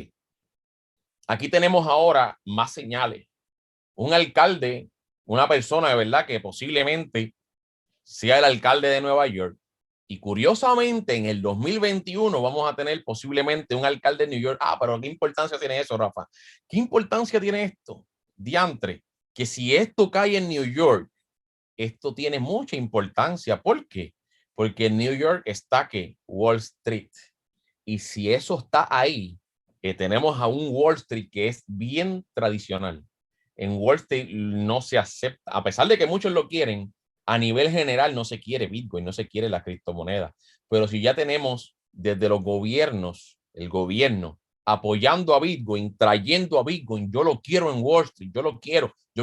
aquí tenemos ahora más señales. Un alcalde, una persona de verdad que posiblemente sea el alcalde de Nueva York. Y curiosamente, en el 2021 vamos a tener posiblemente un alcalde de New York. Ah, pero ¿qué importancia tiene eso, Rafa? ¿Qué importancia tiene esto? Diantre, que si esto cae en New York, esto tiene mucha importancia. ¿Por qué? Porque en New York está que Wall Street. Y si eso está ahí, tenemos a un Wall Street que es bien tradicional. En Wall Street no se acepta, a pesar de que muchos lo quieren, a nivel general no se quiere Bitcoin, no se quiere la criptomoneda. Pero si ya tenemos desde los gobiernos, el gobierno apoyando a Bitcoin, trayendo a Bitcoin, yo lo quiero en Wall Street, yo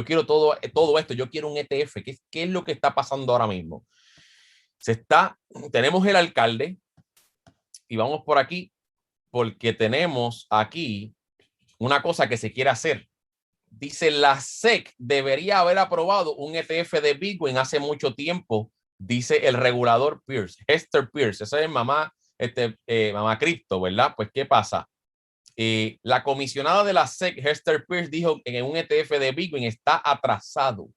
quiero todo esto, yo quiero un ETF. ¿Qué es lo que está pasando ahora mismo? Tenemos el alcalde y vamos por aquí porque tenemos aquí una cosa que se quiere hacer. Dice la SEC debería haber aprobado un ETF de Bitcoin hace mucho tiempo, dice el regulador Pierce, Hester Pierce, esa es mamá cripto, ¿verdad? Pues, ¿qué pasa? La comisionada de la SEC, Hester Pierce, dijo que en un ETF de Bitcoin está atrasado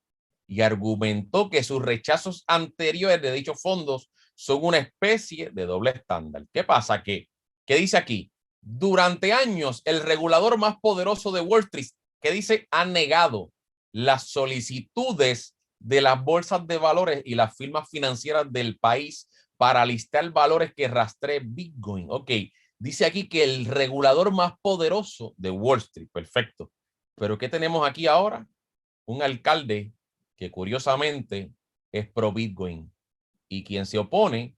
y argumentó que sus rechazos anteriores de dichos fondos son una especie de doble estándar. ¿Qué pasa? ¿Qué dice aquí? Durante años, el regulador más poderoso de Wall Street, que dice, ha negado las solicitudes de las bolsas de valores y las firmas financieras del país para listar valores que rastreen Bitcoin. Ok, dice aquí que el regulador más poderoso de Wall Street, perfecto. Pero ¿qué tenemos aquí ahora? Un alcalde que curiosamente es pro Bitcoin y quien se opone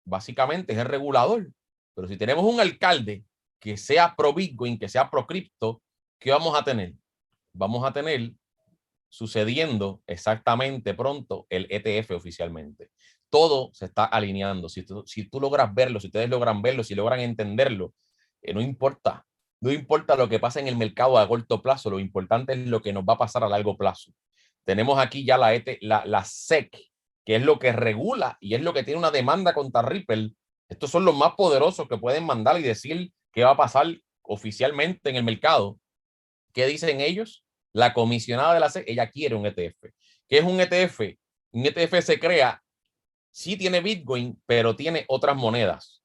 básicamente es el regulador. Pero si tenemos un alcalde que sea pro Bitcoin, que sea pro cripto, ¿qué vamos a tener? Vamos a tener sucediendo exactamente pronto el ETF oficialmente. Todo se está alineando. Si tú logras verlo, si ustedes logran verlo, si logran entenderlo, no importa. No importa lo que pase en el mercado a corto plazo, lo importante es lo que nos va a pasar a largo plazo. Tenemos aquí ya la SEC, que es lo que regula y es lo que tiene una demanda contra Ripple. Estos son los más poderosos que pueden mandar y decir qué va a pasar oficialmente en el mercado. ¿Qué dicen ellos? La comisionada de la SEC, ella quiere un ETF. ¿Qué es un ETF? Un ETF se crea, sí tiene Bitcoin, pero tiene otras monedas.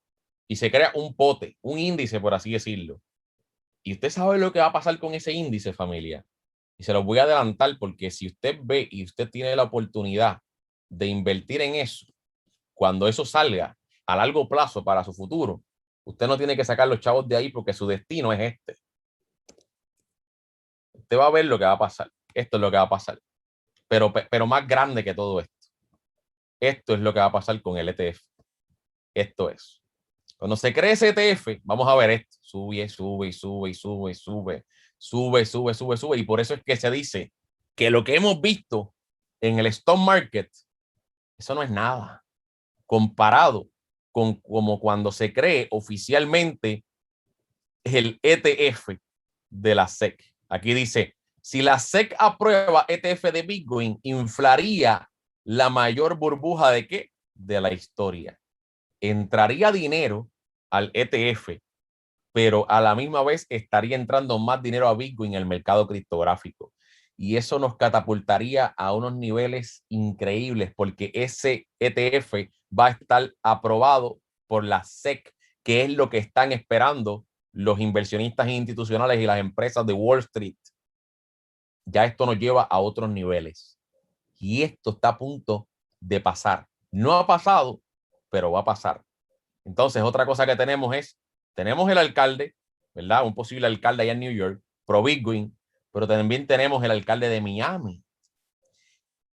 Y se crea un pote, un índice, por así decirlo. Y usted sabe lo que va a pasar con ese índice, familia. Y se los voy a adelantar porque si usted ve y usted tiene la oportunidad de invertir en eso, cuando eso salga a largo plazo para su futuro, usted no tiene que sacar los chavos de ahí porque su destino es este. Usted va a ver lo que va a pasar. Esto es lo que va a pasar. Pero más grande que todo esto. Esto es lo que va a pasar con el ETF. Esto es. Cuando se cree ese ETF, vamos a ver esto. Sube, sube, sube, sube, sube, sube, sube, sube, sube. Y por eso es que se dice que lo que hemos visto en el stock market, eso no es nada comparado con como cuando se cree oficialmente el ETF de la SEC. Aquí dice, si la SEC aprueba ETF de Bitcoin, inflaría la mayor burbuja de qué? De la historia. Entraría dinero al ETF, pero a la misma vez estaría entrando más dinero a Bitcoin en el mercado criptográfico. Y eso nos catapultaría a unos niveles increíbles porque ese ETF va a estar aprobado por la SEC, que es lo que están esperando los inversionistas institucionales y las empresas de Wall Street. Ya esto nos lleva a otros niveles. Y esto está a punto de pasar. No ha pasado, pero va a pasar. Entonces, otra cosa que tenemos el alcalde, ¿verdad? Un posible alcalde allá en New York, pro Bitcoin, pero también tenemos el alcalde de Miami.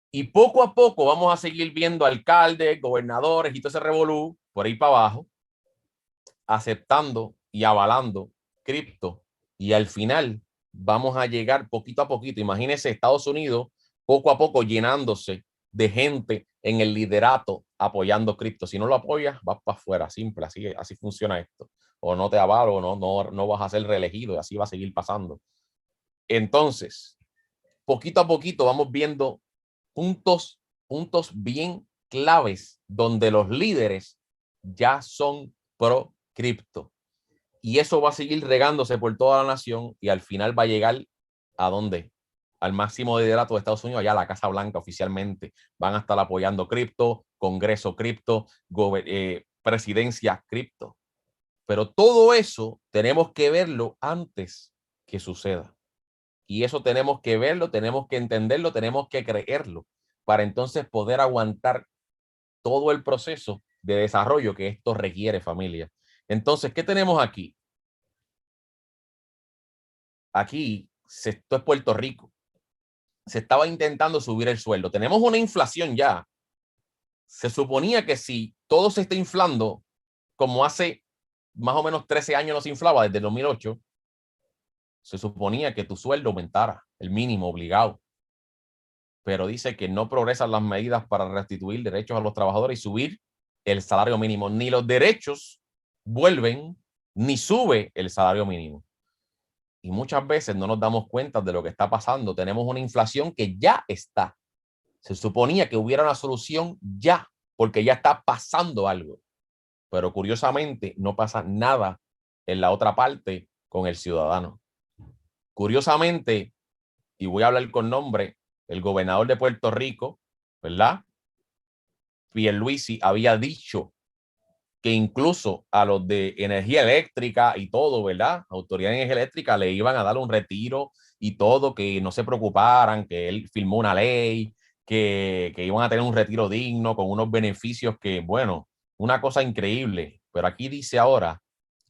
Y poco a poco vamos a seguir viendo alcaldes, gobernadores y todo ese revolú por ahí para abajo, aceptando y avalando cripto. Y al final vamos a llegar poquito a poquito. Imagínense Estados Unidos poco a poco llenándose de gente en el liderato apoyando cripto. Si no lo apoyas, vas para afuera, simple, así funciona esto. O no te avalo, no vas a ser reelegido y así va a seguir pasando. Entonces, poquito a poquito vamos viendo puntos bien claves donde los líderes ya son pro cripto. Y eso va a seguir regándose por toda la nación y al final va a llegar ¿a dónde? Al máximo liderato de Estados Unidos, allá a la Casa Blanca oficialmente. Van a estar apoyando cripto, Congreso cripto, presidencia cripto. Pero todo eso tenemos que verlo antes que suceda. Y eso tenemos que verlo, tenemos que entenderlo, tenemos que creerlo para entonces poder aguantar todo el proceso de desarrollo que esto requiere, familia. Entonces, ¿qué tenemos aquí? Aquí, esto es Puerto Rico. Se estaba intentando subir el sueldo. Tenemos una inflación ya. Se suponía que si todo se está inflando, como hace más o menos 13 años no se inflaba, desde el 2008, se suponía que tu sueldo aumentara, el mínimo obligado. Pero dice que no progresan las medidas para restituir derechos a los trabajadores y subir el salario mínimo. Ni los derechos vuelven, ni sube el salario mínimo. Y muchas veces no nos damos cuenta de lo que está pasando. Tenemos una inflación que ya está. Se suponía que hubiera una solución ya, porque ya está pasando algo. Pero curiosamente no pasa nada en la otra parte con el ciudadano. Curiosamente, y voy a hablar con nombre, el gobernador de Puerto Rico, ¿verdad? Pierluisi había dicho que incluso a los de energía eléctrica y todo, ¿verdad? Autoridad de energía eléctrica le iban a dar un retiro y todo, que no se preocuparan, que él firmó una ley, que iban a tener un retiro digno con unos beneficios que, bueno, una cosa increíble. Pero aquí dice ahora,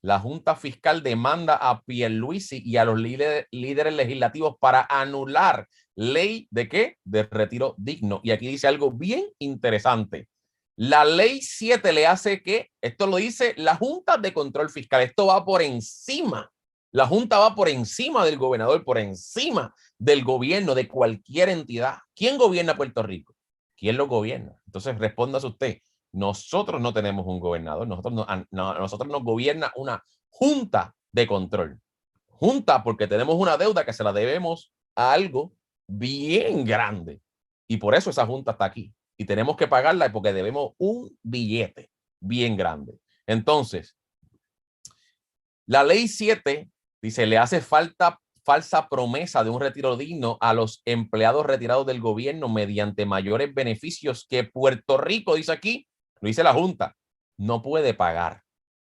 la Junta Fiscal demanda a Pierluisi y a los líderes legislativos para anular ley de qué? De retiro digno. Y aquí dice algo bien interesante. La ley 7 le hace que, esto lo dice la Junta de Control Fiscal, esto va por encima. La Junta va por encima del gobernador, por encima del gobierno, de cualquier entidad. ¿Quién gobierna Puerto Rico? ¿Quién lo gobierna? Entonces respóndase usted. Nosotros no tenemos un gobernador, nosotros nos gobierna una junta de control. Junta porque tenemos una deuda que se la debemos a algo bien grande. Y por eso esa junta está aquí. Y tenemos que pagarla porque debemos un billete bien grande. Entonces, la ley 7 dice, le hace falsa promesa de un retiro digno a los empleados retirados del gobierno mediante mayores beneficios que Puerto Rico, dice aquí, lo dice la Junta, no puede pagar.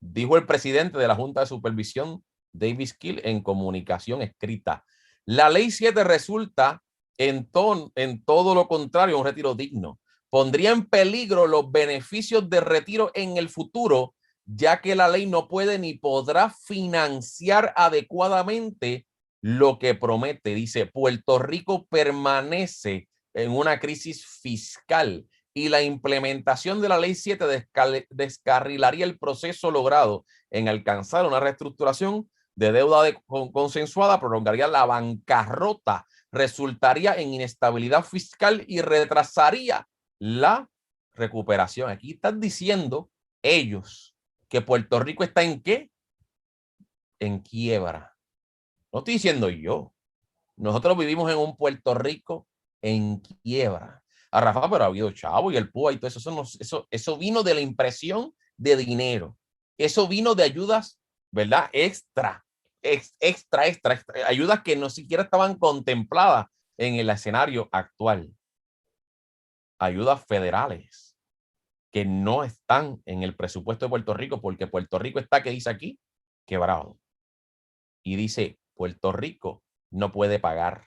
Dijo el presidente de la Junta de Supervisión, David Skill, en comunicación escrita. La ley 7 resulta en todo lo contrario un retiro digno. Pondría en peligro los beneficios de retiro en el futuro, ya que la ley no puede ni podrá financiar adecuadamente lo que promete. Dice, Puerto Rico permanece en una crisis fiscal y la implementación de la ley 7 descarrilaría el proceso logrado en alcanzar una reestructuración de deuda consensuada, prolongaría la bancarrota, resultaría en inestabilidad fiscal y retrasaría la recuperación. Aquí están diciendo ellos que Puerto Rico está ¿en qué? En quiebra. No estoy diciendo yo. Nosotros vivimos en un Puerto Rico en quiebra. A Rafa, pero ha habido chavo y el PUA y todo eso. Eso vino de la impresión de dinero. Eso vino de ayudas, ¿verdad? Extra. Ayudas que no siquiera estaban contempladas en el escenario actual. Ayudas federales que no están en el presupuesto de Puerto Rico porque Puerto Rico está, que dice aquí, quebrado. Y dice, Puerto Rico no puede pagar.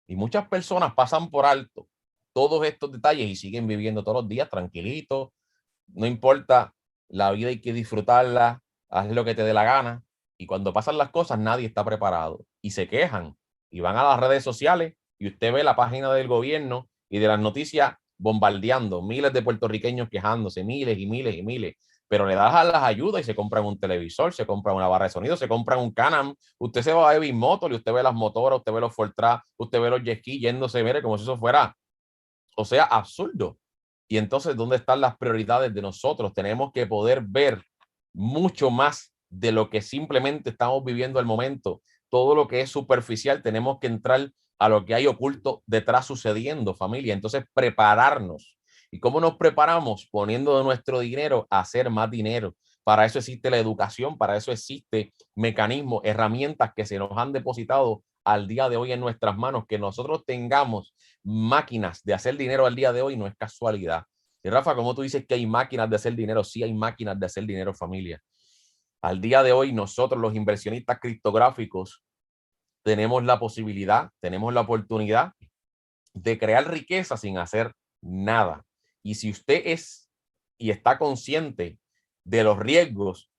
Y muchas personas pasan por alto todos estos detalles y siguen viviendo todos los días tranquilitos. No importa, la vida hay que disfrutarla, haz lo que te dé la gana. Y cuando pasan las cosas, nadie está preparado. Y se quejan y van a las redes sociales y usted ve la página del gobierno y de las noticias bombardeando, miles de puertorriqueños quejándose, miles y miles y miles. Pero le das a las ayudas y se compran un televisor, se compran una barra de sonido, se compran un Can-Am. Usted se va a Evis Motor y usted ve las motoras, usted ve los Fortran, usted ve los jet ski yéndose, mire, como si eso fuera, o sea, absurdo. Y entonces, ¿dónde están las prioridades de nosotros? Tenemos que poder ver mucho más de lo que simplemente estamos viviendo al momento. Todo lo que es superficial, tenemos que entrar a lo que hay oculto detrás sucediendo, familia. Entonces, prepararnos. ¿Y cómo nos preparamos? Poniendo de nuestro dinero a hacer más dinero. Para eso existe la educación, para eso existe mecanismos, herramientas que se nos han depositado al día de hoy en nuestras manos. Que nosotros tengamos máquinas de hacer dinero al día de hoy no es casualidad. Y Rafa, como tú dices que hay máquinas de hacer dinero, sí hay máquinas de hacer dinero, familia. Al día de hoy, nosotros los inversionistas criptográficos tenemos la posibilidad, tenemos la oportunidad de crear riqueza sin hacer nada. Y si usted es y está consciente de los riesgos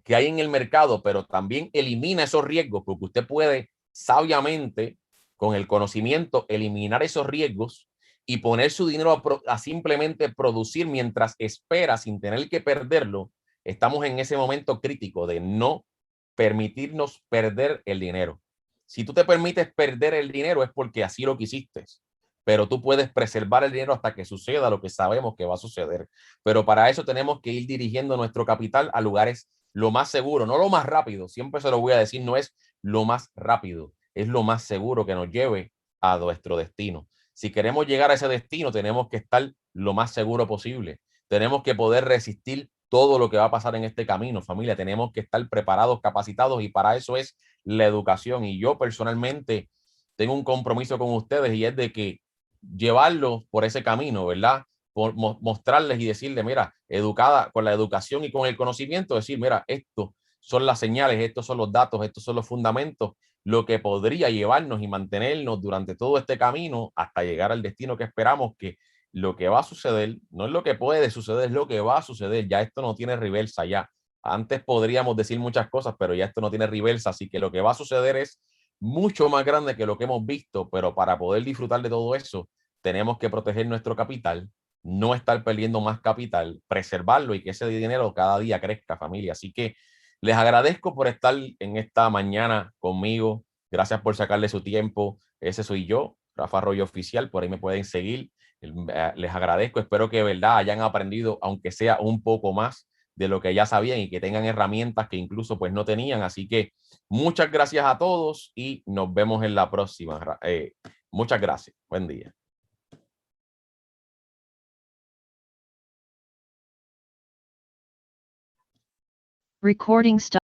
que hay en el mercado, pero también elimina esos riesgos, porque usted puede sabiamente, con el conocimiento, eliminar esos riesgos y poner su dinero a simplemente producir mientras espera sin tener que perderlo. Estamos en ese momento crítico de no permitirnos perder el dinero. Si tú te permites perder el dinero es porque así lo quisiste, pero tú puedes preservar el dinero hasta que suceda lo que sabemos que va a suceder. Pero para eso tenemos que ir dirigiendo nuestro capital a lugares lo más seguro, no lo más rápido, siempre se lo voy a decir, no es lo más rápido, es lo más seguro que nos lleve a nuestro destino. Si queremos llegar a ese destino, tenemos que estar lo más seguro posible. Tenemos que poder resistir todo lo que va a pasar en este camino, familia. Tenemos que estar preparados, capacitados y para eso es la educación. Y yo personalmente tengo un compromiso con ustedes y es de que llevarlos por ese camino, ¿verdad? mostrarles y decirles, mira, educada con la educación y con el conocimiento, decir, mira, esto son las señales, estos son los datos, estos son los fundamentos, lo que podría llevarnos y mantenernos durante todo este camino hasta llegar al destino que esperamos, que lo que va a suceder no es lo que puede suceder, es lo que va a suceder. Ya esto no tiene reversa ya. Antes podríamos decir muchas cosas, pero ya esto no tiene reversa, así que lo que va a suceder es mucho más grande que lo que hemos visto, pero para poder disfrutar de todo eso, tenemos que proteger nuestro capital, no estar perdiendo más capital, preservarlo y que ese dinero cada día crezca, familia. Así que les agradezco por estar en esta mañana conmigo. Gracias por sacarle su tiempo. Ese soy yo, Rafa Arroyo Oficial. Por ahí me pueden seguir. Les agradezco. Espero que de verdad hayan aprendido, aunque sea un poco más de lo que ya sabían y que tengan herramientas que incluso pues no tenían. Así que muchas gracias a todos y nos vemos en la próxima. Muchas gracias. Buen día. Recording stop.